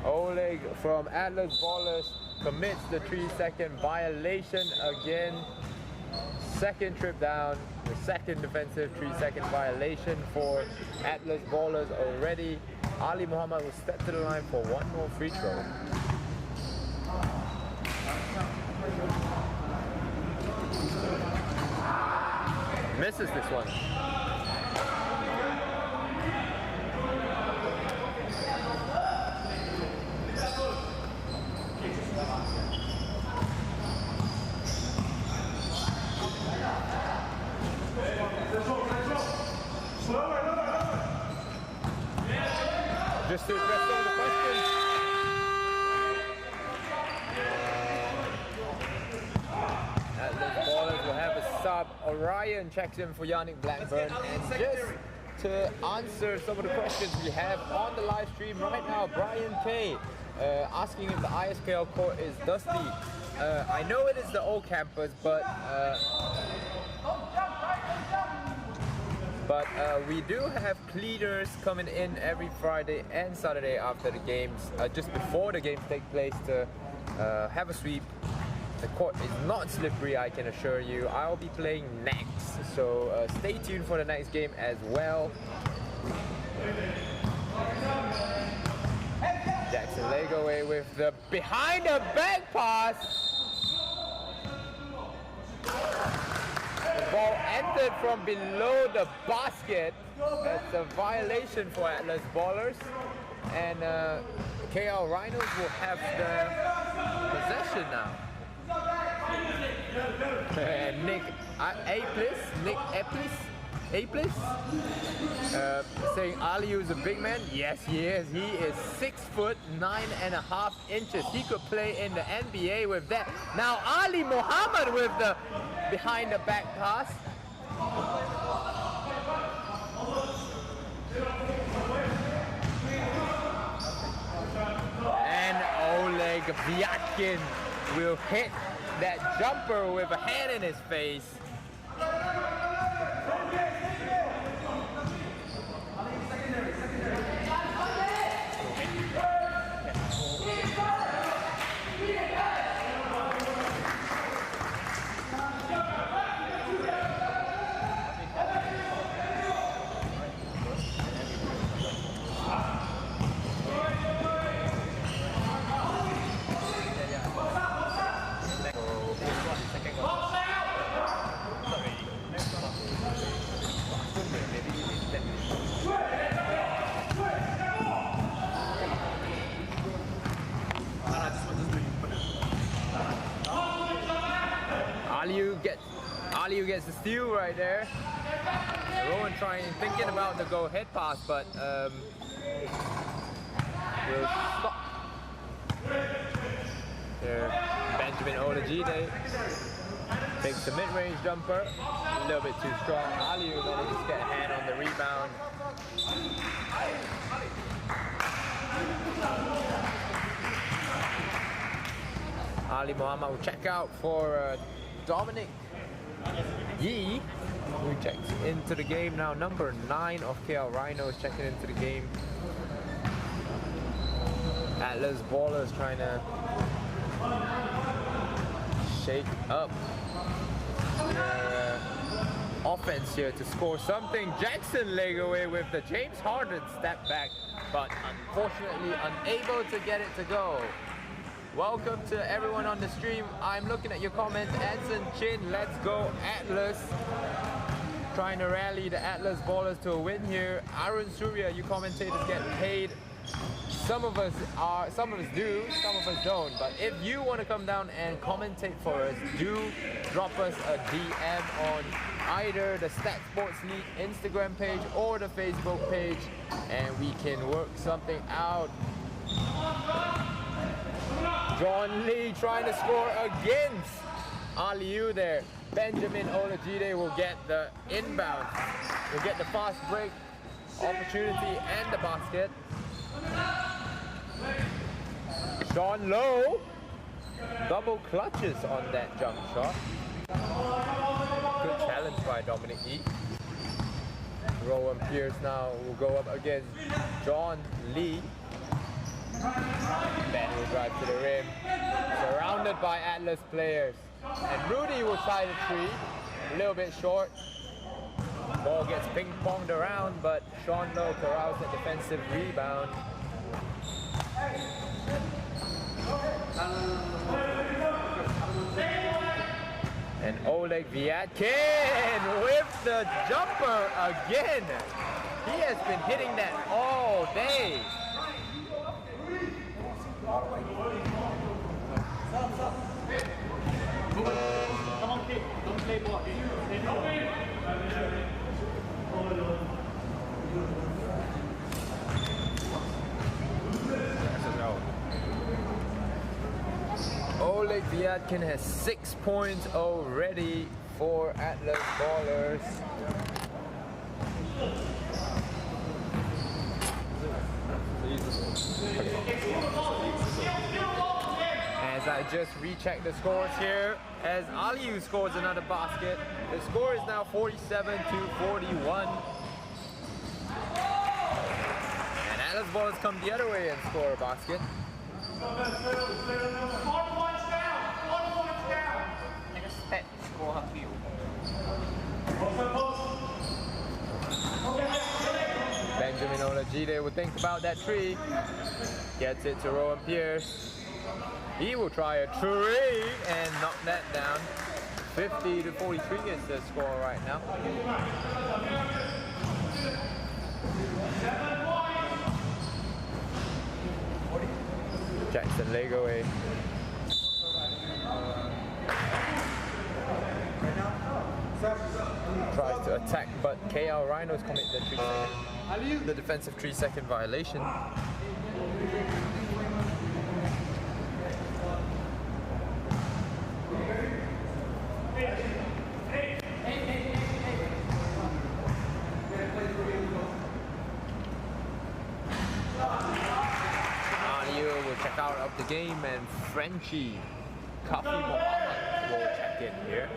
Oleg from Atlas Ballers commits the 3-second violation again. Second trip down, the second defensive 3-second violation for Atlas Ballers already. Ali Muhammad will step to the line for one more free throw. Misses this one. Just to address all the questions. Atlas Ballers will have a sub. Orion checks in for Yannick Blackburn. And just to answer some of the questions we have on the live stream right now, Brian K asking if the ISKL court is dusty. I know it is the old campus, but we do have cleaners coming in every Friday and Saturday after the games, just before the games take place, to have a sweep. The court is not slippery, I can assure you. I'll be playing next, so stay tuned for the next game as well. Jackson Legaway with the behind the back pass. The ball entered from below the basket. That's a violation for Atlas Ballers. And KL Rhinos will have the possession now. Nick Aplis saying Aliu is a big man. Yes, he is. He is 6 foot 9.5 inches. He could play in the NBA with that. Now Ali Muhammad with the behind the back pass. And Oleg Vyatkin will hit that jumper with a hand in his face. Aliu gets the steal right there. Rowan thinking about the go-ahead pass, but will stop. There, Benjamin Olajide takes the mid-range jumper, a little bit too strong. Aliu manages to get a hand on the rebound. Ali Muhammad will check out for Dominic Yee, who checks into the game now. Number 9 of KL Rhinos checking into the game. Atlas Ballers trying to shake up their offense here to score something. Jackson Legaway with the James Harden step back, but unfortunately unable to get it to go. Welcome to everyone on the stream. I'm looking at your comments. Anson Chin, let's go Atlas. Trying to rally the Atlas Ballers to a win here. Arun Surya, you commentators get paid. Some of us do, some of us don't. But if you want to come down and commentate for us, do drop us a DM on either the StatSports League Instagram page or the Facebook page, and we can work something out. John Lee trying to score against alley-oop there. Benjamin Olajide will get the inbound. Will get the fast break opportunity and the basket. Sean Lowe double clutches on that jump shot. Good challenge by Dominic E. Rowan Pierce now will go up against John Lee. Ben will drive to the rim, surrounded by Atlas players. And Rudy will try the three, a little bit short. Ball gets ping-ponged around, but Sean Lowe corrals a defensive rebound. And Oleg Vyatkin with the jumper again. He has been hitting that all day. Come on, kid. Don't play ball. Oleg Vyatkin has 6 points already for Atlas Ballers. As I just recheck the scores here, as Aliu scores another basket, the score is now 47-41. And Atlas Ballers come the other way and score a basket. Benjamin Olajide will think about that three. Gets it to Rowan Pierce. He will try a three and knock that down. 50-43 is the score right now. Jackson Legaway. Tries to attack, but KL Rhinos commit the defensive 3-second violation. Will check out of the game, and Frenchie Kafi Mohammed will check in here.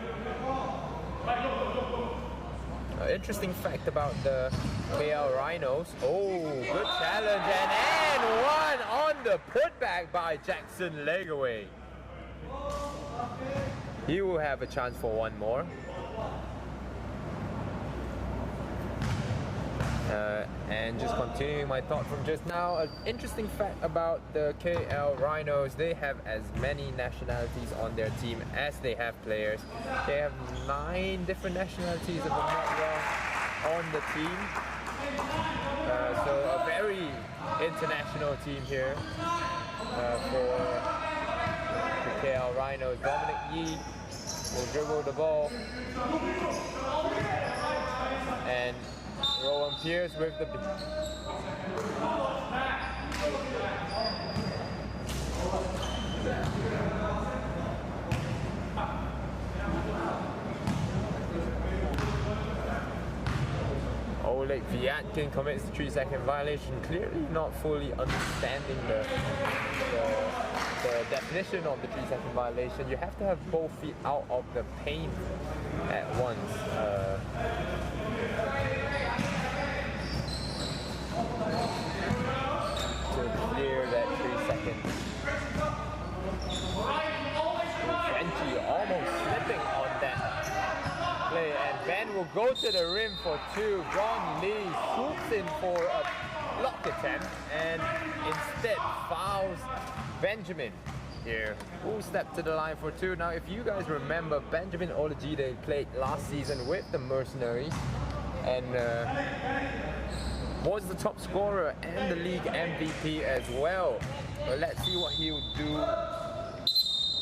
Interesting fact about the KL Rhinos. Oh, good challenge, and one on the putback by Jackson Legaway. He will have a chance for one more. And just continuing my thought from just now, an interesting fact about the KL Rhinos, they have as many nationalities on their team as they have players. They have 9 different nationalities, if I'm not wrong, on the team. So a very international team here for the KL Rhinos. Dominic Yee will dribble the ball. And Rowan Pierce with the Oleg Vyatkin commits the 3-second violation, clearly not fully understanding the definition of the 3-second violation. You have to have both feet out of the paint at once. To clear that 3 seconds. Frenchie almost slipping on that play, and Ben will go to the rim for 2. John Lee swoops in for a block attempt and instead fouls Benjamin here, who stepped to the line for 2. Now, if you guys remember, Benjamin Olajide played last season with the Mercenaries and was the top scorer and the league MVP as well. But let's see what he'll do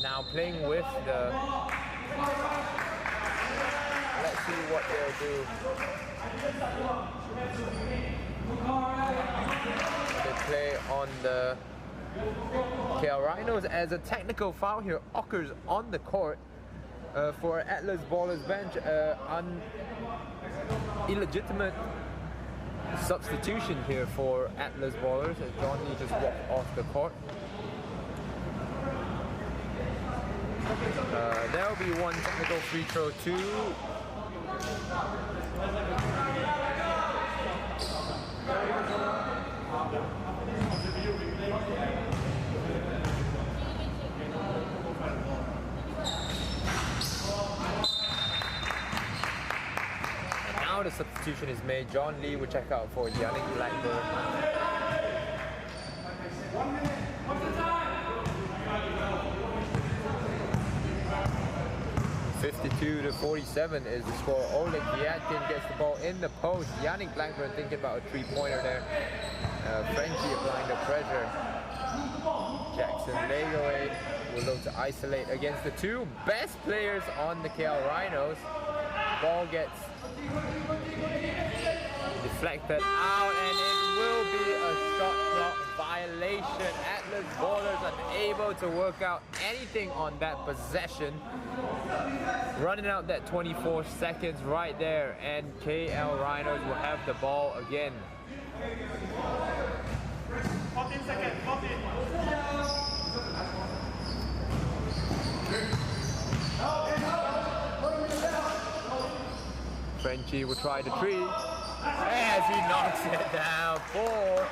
now playing with the... Let's see what they'll do. They play on the KL Rhinos as a technical foul here occurs on the court for Atlas Ballers bench, illegitimate substitution here for Atlas Ballers as John Lee just walked off the court. There will be one technical free throw too. Now the substitution is made. John Lee will check out for Yannick Blackburn. 52-47 is the score. Oleg Vyatkin gets the ball in the post. Yannick Blackburn thinking about a three-pointer there. Frenchie applying the pressure. Jackson Legaway will look to isolate against the two best players on the KL Rhinos. Ball gets deflected out and it will be a shot clock violation. Atlas Ballers unable to work out anything on that possession. Running out that 24 seconds right there, and KL Rhinos will have the ball again. 14 seconds, 14. Frenchie will try the three as he knocks it down for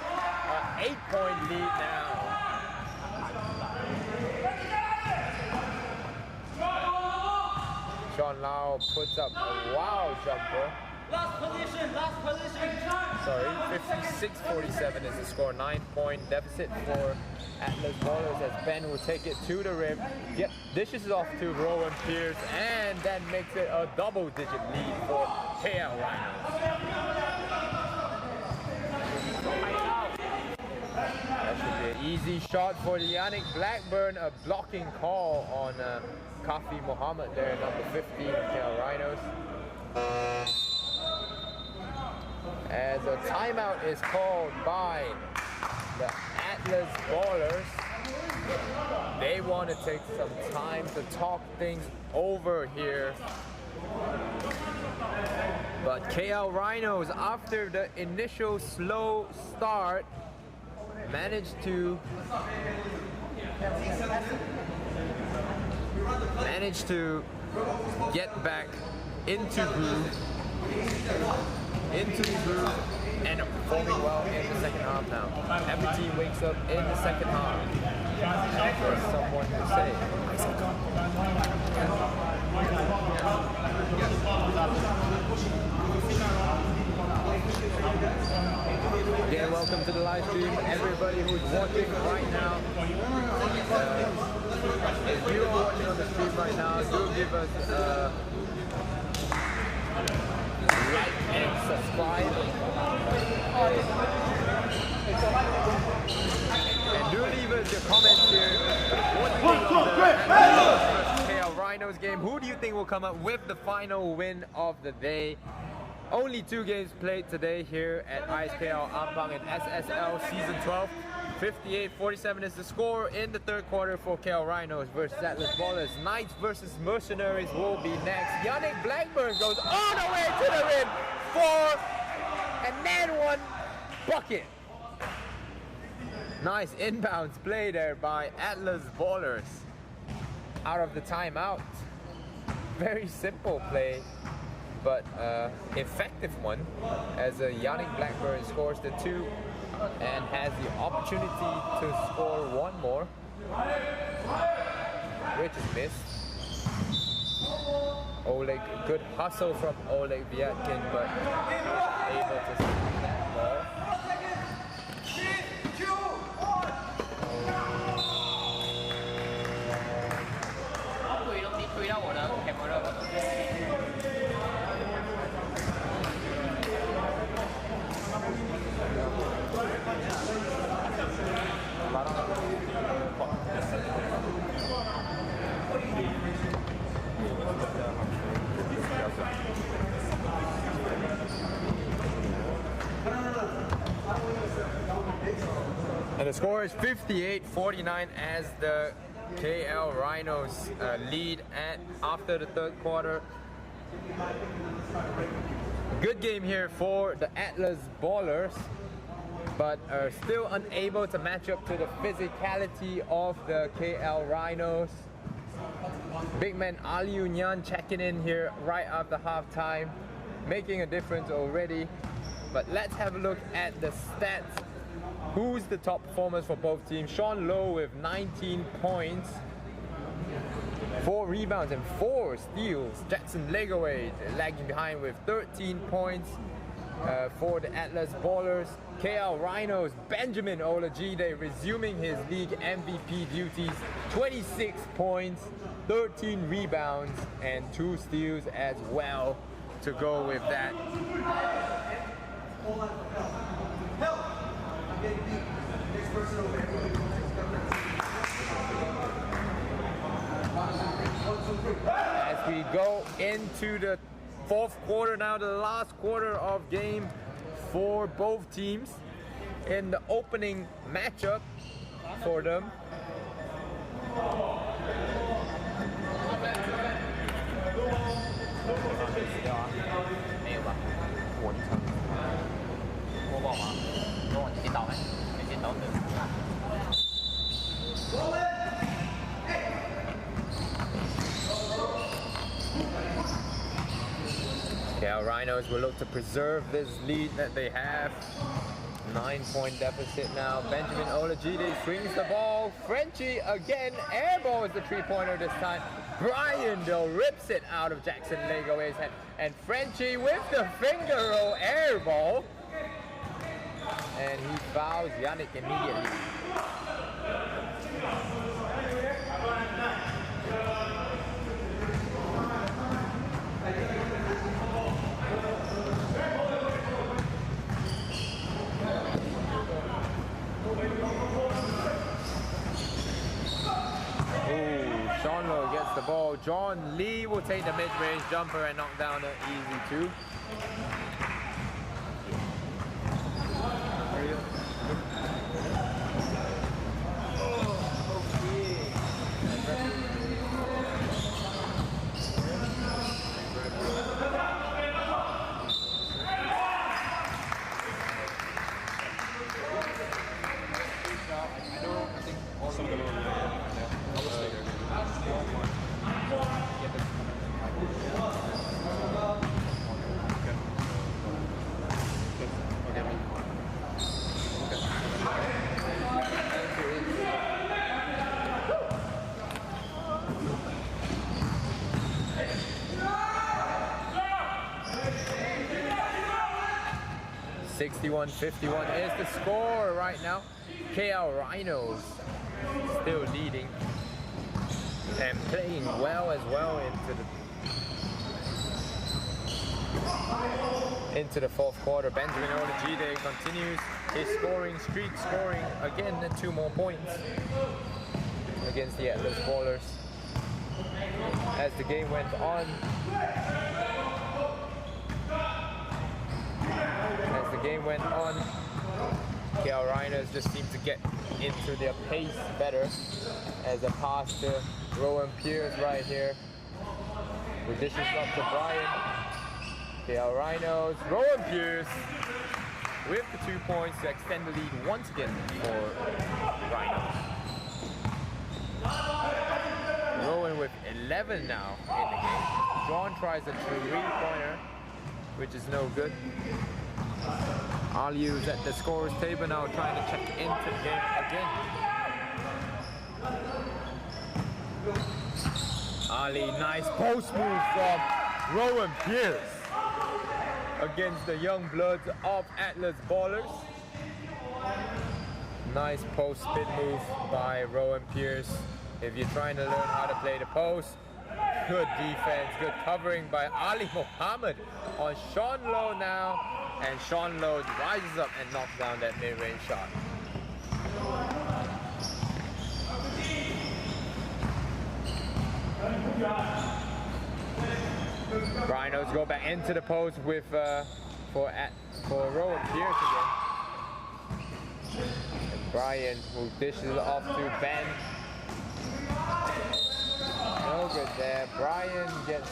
an 8-point lead now. Sean Lau puts up a wow jumper. Last position, last position. Sorry, 56-47 is the score. 9-point deficit for Atlas Ballers as Ben will take it to the rim. Dishes off to Rowan Pierce, and that makes it a double-digit lead for KL Rhinos. That should be an easy shot for Yannick Blackburn. A blocking call on Kafi Mohammed there, number 15 KL Rhinos. As a timeout is called by the Atlas Ballers. They want to take some time to talk things over here. But KL Rhinos, after the initial slow start, managed to get back into the groove and performing well in the second half now. Every team wakes up in the second half. For someone to say. Again, welcome to the live stream. Everybody who's watching right now. If you are watching on the stream right now, do give us like and subscribe. And do leave us your comments here. What do you think of the KL Rhinos game? Who do you think will come up with the final win of the day? Only 2 games played today here at ISKL Ampang in SSL Season 12. 58-47 is the score in the third quarter for KL Rhinos versus Atlas Ballers. Knights versus Mercenaries will be next. Yannick Blackburn goes all the way to the rim for and then one bucket. Nice inbounds play there by Atlas Ballers. Out of the timeout. Very simple play, but effective one, as Yannick Blackburn scores the 2 and has the opportunity to score one more, which is missed. Oleg, good hustle from Oleg Vyatkin, but able to save that ball. score is 58-49 as the KL Rhinos lead after the third quarter. Good game here for the Atlas Ballers, but are still unable to match up to the physicality of the KL Rhinos. Big man Aliu Nyan checking in here right after halftime, making a difference already. But let's have a look at the stats. Who's the top performers for both teams? Sean Lowe with 19 points, 4 rebounds and 4 steals. Jackson Legaway lagging behind with 13 points for the Atlas Ballers. KL Rhinos, Benjamin Olajide resuming his league MVP duties, 26 points, 13 rebounds and 2 steals as well to go with that. As we go into the fourth quarter now, the last quarter of game for both teams in the opening matchup for them. KL Rhinos will look to preserve this lead that they have. 9-point deficit now. Benjamin Olajide swings the ball. Frenchie again. Air ball is the 3-pointer this time. Brian though rips it out of Jackson Legaway's head. And Frenchie with the finger roll air ball. And he fouls Yannick immediately. Sean Lowe gets the ball. John Lee will take the mid-range jumper and knock down an easy 2. .51 is the score right now. KL Rhinos still leading and playing well as well into the fourth quarter. Benjamin Olajide continues his scoring streak, scoring again 2 more points against the Atlas Ballers. As the game went on, KL Rhinos just seemed to get into their pace better, as a pass to Rowan Pierce right here. With dishes up to Brian. KL Rhinos, Rowan Pierce with the 2 points to extend the lead once again for Rhinos. Rowan with 11 now in the game. John tries a 3-pointer, which is no good. Aliu's at the scorer's table now, trying to check into the game again. Ali, nice post move from Rowan Pierce against the young bloods of Atlas Ballers. Nice post spin move by Rowan Pierce. If you're trying to learn how to play the post, good defense, good covering by Ali Mohammed on Sean Lowe now. And Sean Lowe rises up and knocks down that mid-range shot. Rhinos go back into the post with for Rowan Pierce again. Brian who dishes it off to Ben. No good there. Brian gets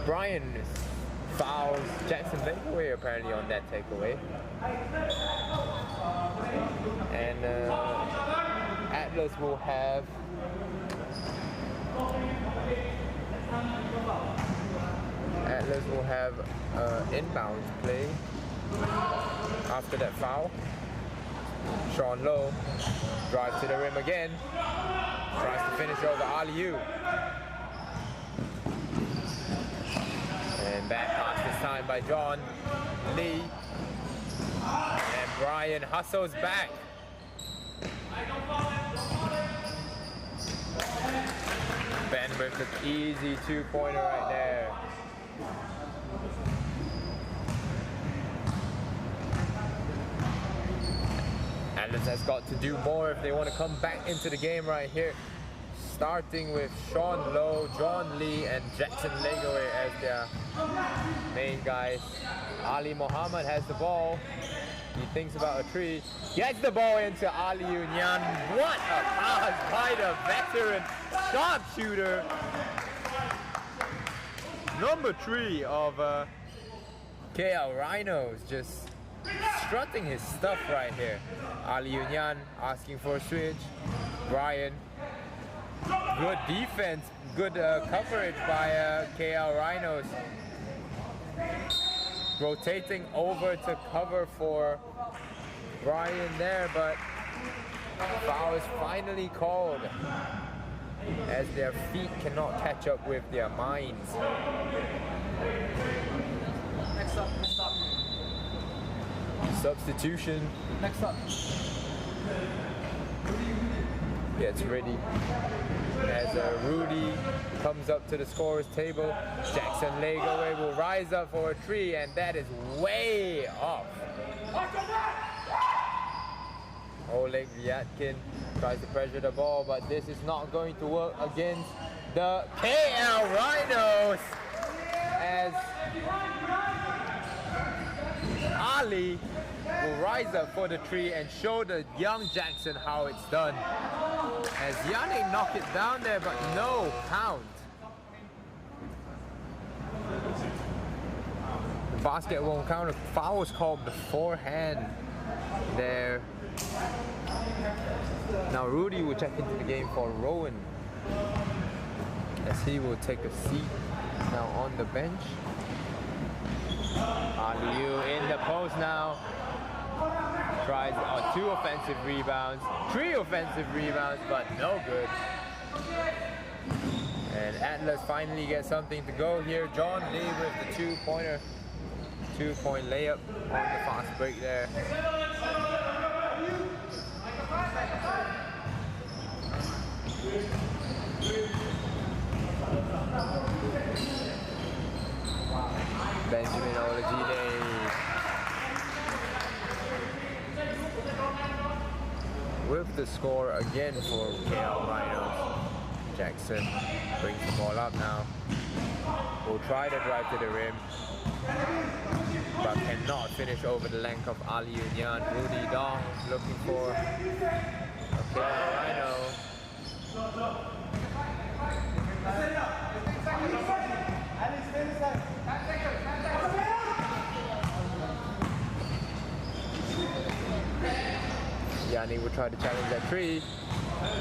Brian fouls Jackson Lakeaway apparently on that takeaway. And Atlas will have inbounds play after that foul. Sean Lowe drives to the rim again, tries to finish over alley-oop. And back pass this time by John Lee. And Brian hustles back. Ben with an easy two-pointer right there. Atlas has got to do more if they want to come back into the game right here. Starting with Sean Lowe, John Lee, and Jackson Lakeaway as their main guys. Ali Muhammad has the ball. He thinks about a three. Gets the ball into Ali Union. What a pass by the veteran sharpshooter. Number 3 of KL Rhinos, just strutting his stuff right here. Ali Union asking for a switch. Brian. Good defense, good coverage by KL Rhinos. Rotating over to cover for Brian there, but foul is finally called as their feet cannot catch up with their minds. Next up. Substitution. Next up. Gets ready as Rudy comes up to the scorer's table. Jackson Lakeaway will rise up for a three, and that is way off. Oleg Vyatkin tries to pressure the ball, but this is not going to work against the KL Rhinos as Ali will rise up for the three and show the young Jackson how it's done. As Yannick knocked it down there, but no count. The basket won't count. A foul was called beforehand there. Now Rudy will check into the game for Rowan as he will take a seat now on the bench. Aliu in the post now. Tries 2 offensive rebounds, 3 offensive rebounds, but no good. And Atlas finally gets something to go here. John Lee with the two-pointer, 2-point layup on the fast break there. Benjamin Olajide with the score again for KL Rhinos. Jackson brings the ball up now. Will try to drive to the rim, but cannot finish over the length of Ali Union. Rudy Dong looking for a KL Rhino. Yanni will try to challenge that three,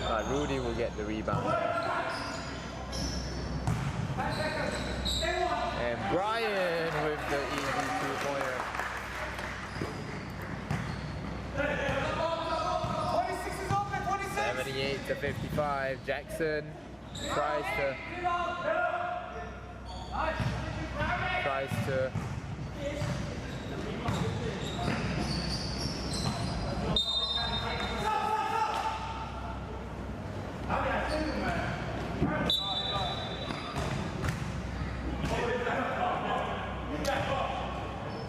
but Rudy will get the rebound. And Brian with the easy two-pointer. 78 to 55. Jackson tries to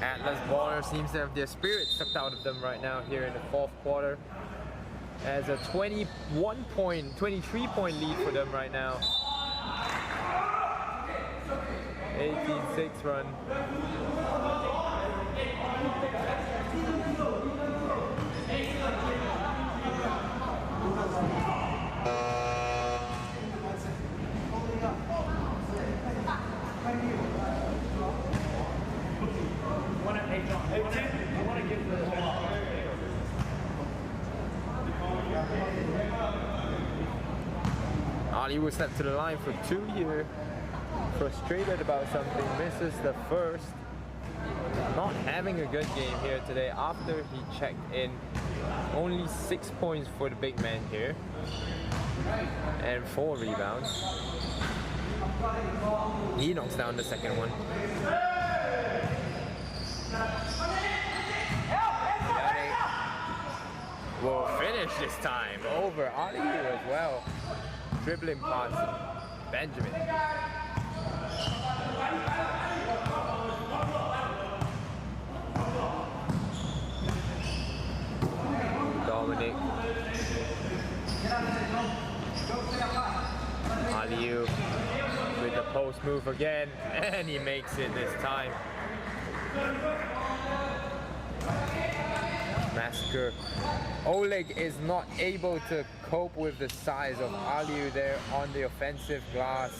Atlas Baller seems to have their spirit sucked out of them right now here in the fourth quarter. As a 23-point lead for them right now. 18-6 run. Ali will step to the line for 2 here. Frustrated about something, misses the first. Not having a good game here today after he checked in. Only 6 points for the big man here. And 4 rebounds. He knocks down the second one. Will finish this time over Ali as well. Dribbling past Benjamin. Dominic. Aliu with the post move again, and he makes it this time. Massacre. Oleg is not able to cope with the size of Aliu there on the offensive glass.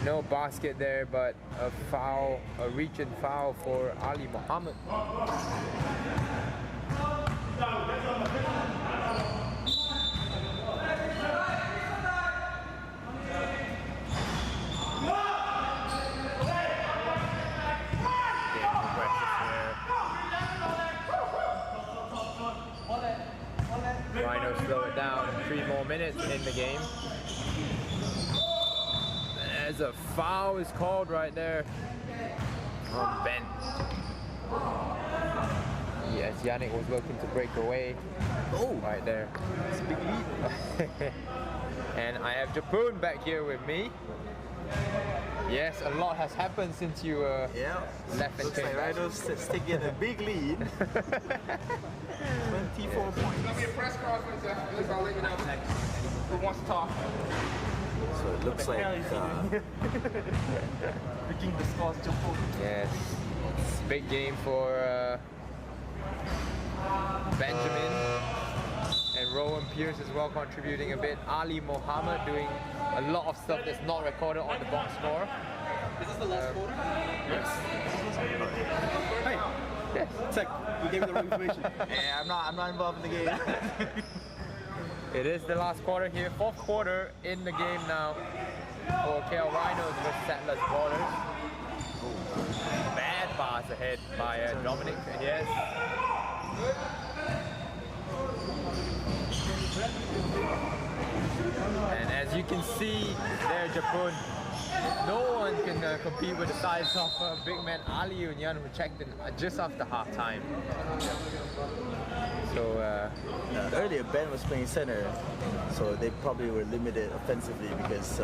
No basket there, but a foul, a reach and foul for Ali Muhammad. Rhinos slow it down. 3 more minutes in the game. There's a foul is called right there on Ben. Yes, Yannick was looking to break away. Oh, right there. It's a big lead. And I have Japun back here with me. Yes, a lot has happened since you left and looks came like back. Rhinos is taking a big lead. 24 points. There'll be a press conference after this. I'll let you know who wants to talk. So it looks like Picking the scores, Japun. Yes, it's a big game for Benjamin and Rowan Pierce as well, contributing a bit. Ali Mohammed doing a lot of stuff that's not recorded on the box score. Is this the last quarter? Yes. Hey, Yes. Tech, you gave me the wrong information. yeah, I'm not involved in the game. It is the last quarter here, 4th quarter in the game now for KL Rhinos with Settlers Ballers. Bad pass ahead by Dominic, yes. And as you can see there, Japun, no one can compete with the size of big man Ali Union, who checked in just after halftime. So earlier Ben was playing center, so they probably were limited offensively because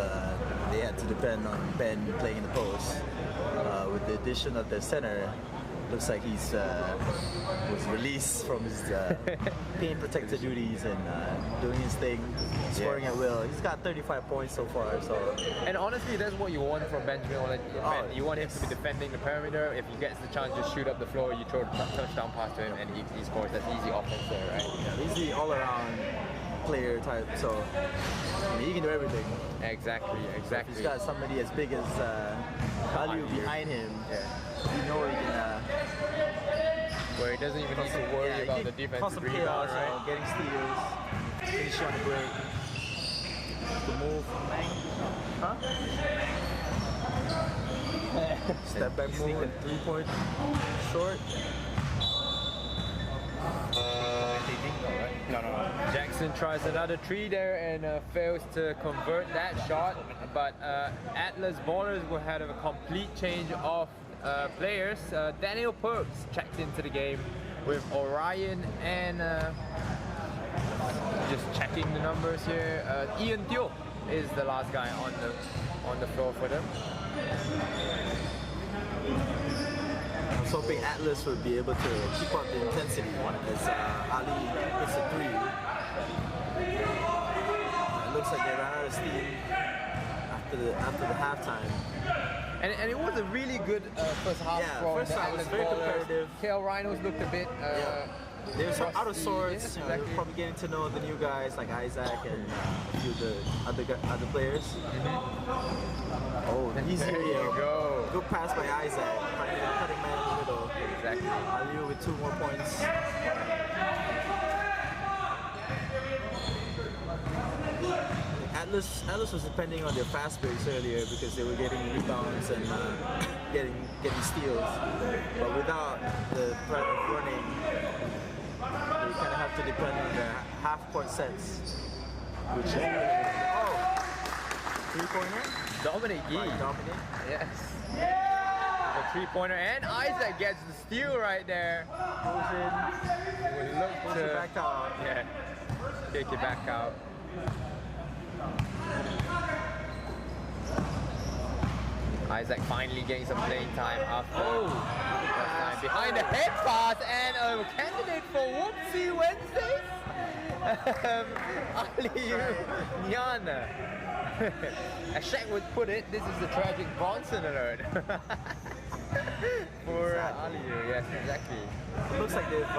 they had to depend on Ben playing in the post. With the addition of the center, looks like he's was released from his paint protector duties and doing his thing, scoring at will. He's got 35 points so far. So, and honestly, that's what you want from Benjamin. You want him to be defending the perimeter. If he gets the chance to shoot up the floor, you throw the touchdown pass to him, and he scores. That's easy offense there, right? yeah, he's the all-around player type. So I mean, he can do everything. Exactly. He's got somebody as big as Aliu behind him. You know he can. Where he doesn't even need to worry about the defensive rebound, right? Getting steals, finish on the break, the move, huh? Step back move, 3-point short. No. Jackson tries another 3 there and fails to convert that shot, but Atlas Ballers will have a complete change of players. Daniel Perks checked into the game with Orion and just checking the numbers here. Ian Teo is the last guy on the floor for them. I was hoping Atlas would be able to keep up the intensity as Ali hits a 3. looks like they ran out of steam after the halftime. And it was a really good first half Yeah, from first the half was Atlas very ballers. competitive. KL Rhinos looked a bit They were out of rusty. sorts. Yes, You know, they were exactly. probably getting to know the new guys like Isaac and a few of the other players. Oh, easy There you go. Good pass by Isaac, finding the cutting man in the middle. Exactly. Aliu with 2 more points. Atlas was depending on their fast breaks earlier because they were getting rebounds and getting steals. But without the threat of running, they kind of have to depend on their half-court sets, which is three-pointer. Dominic Yee. Dominic. Yes. The three-pointer, and Isaac gets the steal right there. Goes in. We look Goes it back out. Yeah. Take it back out. Isaac finally getting some playing time after time behind the head pass and a candidate for Whoopsie Wednesdays. Aliu Nyana. As Shaq would put it, this is the tragic Bronson alert. For Aliu, yes, exactly. It looks like they've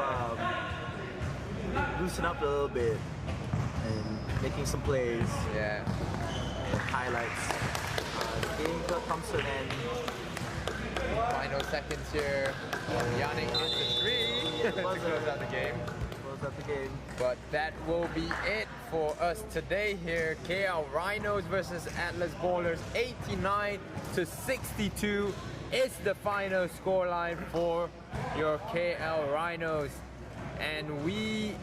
loosened up a little bit and making some plays, Yeah. highlights. The game comes to an end. Final seconds here. Yannick hits a three to close out the game. Close out the game. But that will be it for us today here. KL Rhinos versus Atlas Ballers. 89 to 62 is the final scoreline for your KL Rhinos. And we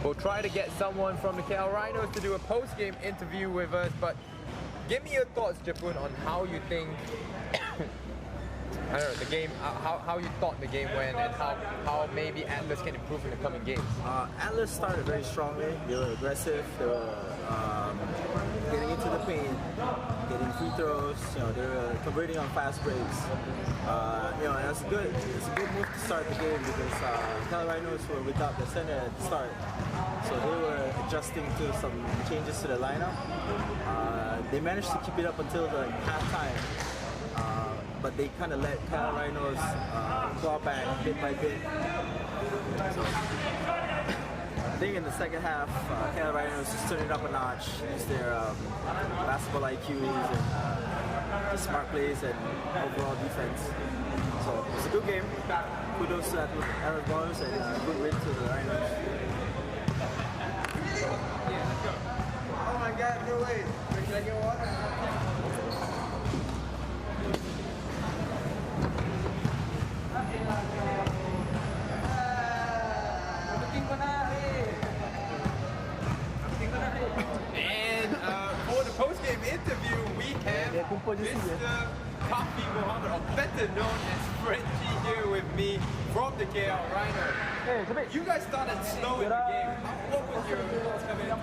will try to get someone from the KL Rhinos to do a post-game interview with us. But give me your thoughts, Japun, on how you think I don't know, the game, how you thought the game went and how maybe Atlas can improve in the coming games. Atlas started very strongly. They were aggressive. They were getting into the paint, getting free throws. You know, they were converting on fast breaks. You know, and that's good. It's a good move to start the game because KL Rhinos were without the center at the start, so they were adjusting to some changes to the lineup. They managed to keep it up until the halftime. But they kind of let KL Rhinos claw back bit by bit. So, I think in the second half, KL Rhinos just turned it up a notch. Used their basketball IQs and just smart plays and overall defense. So it was a good game. Kudos to Atlas Ballers and a good win to the Rhinos. Oh my God, no way. Can I get water? And for the post-game interview, we have Mr. Kafi Mohammed, or better known as Frenchie, here with me from the KL Rhinos. You guys started slow in the game. What was your thoughts coming into the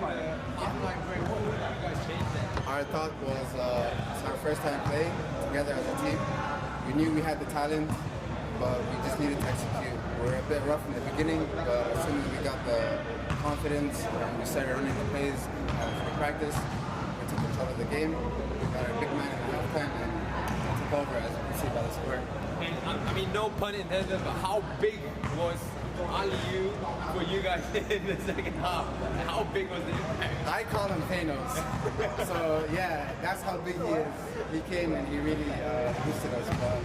halftime break? What would you guys change then? Our thought was it's our first time playing together as a team. We knew we had the talent, but we just needed to execute. We were a bit rough in the beginning, but as soon as we got the confidence and we started running the plays for practice, we took control of the game. We got our big man in the halftime and took over, as you can see by the score. And I mean, no pun intended, but how big was Aliu for you guys in the second half? And how big was the impact? I call him Thanos. So yeah, that's how big he is. He came and he really boosted us. But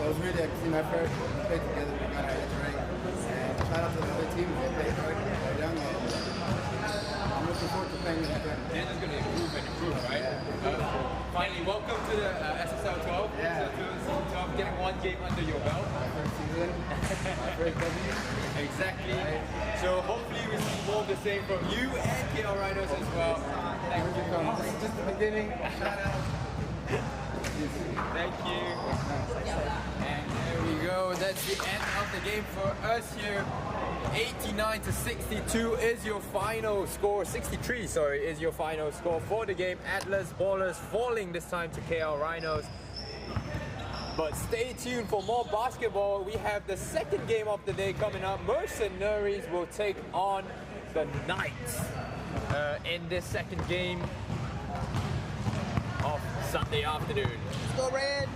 it was really a team effort. We played together, we got our edge right. And shout out to the other team, they played hard, they're young, and I'm looking forward to playing with them. And it's going to improve and improve, right? Finally, welcome to the SSL 12. Yeah. Season 12, getting one game under your belt. My first season, my first W. Exactly. So hopefully we see more of the same from you and KL Rhinos as well. Thank you. This is just the beginning. Shout out. Thank you. And there we go. That's the end of the game for us here. 89 to 62 is your final score. 63, sorry, is your final score for the game. Atlas Ballers falling this time to KL Rhinos. But stay tuned for more basketball. We have the second game of the day coming up. Mercenaries will take on the Knights in this second game of Sunday afternoon. Let's go, Red.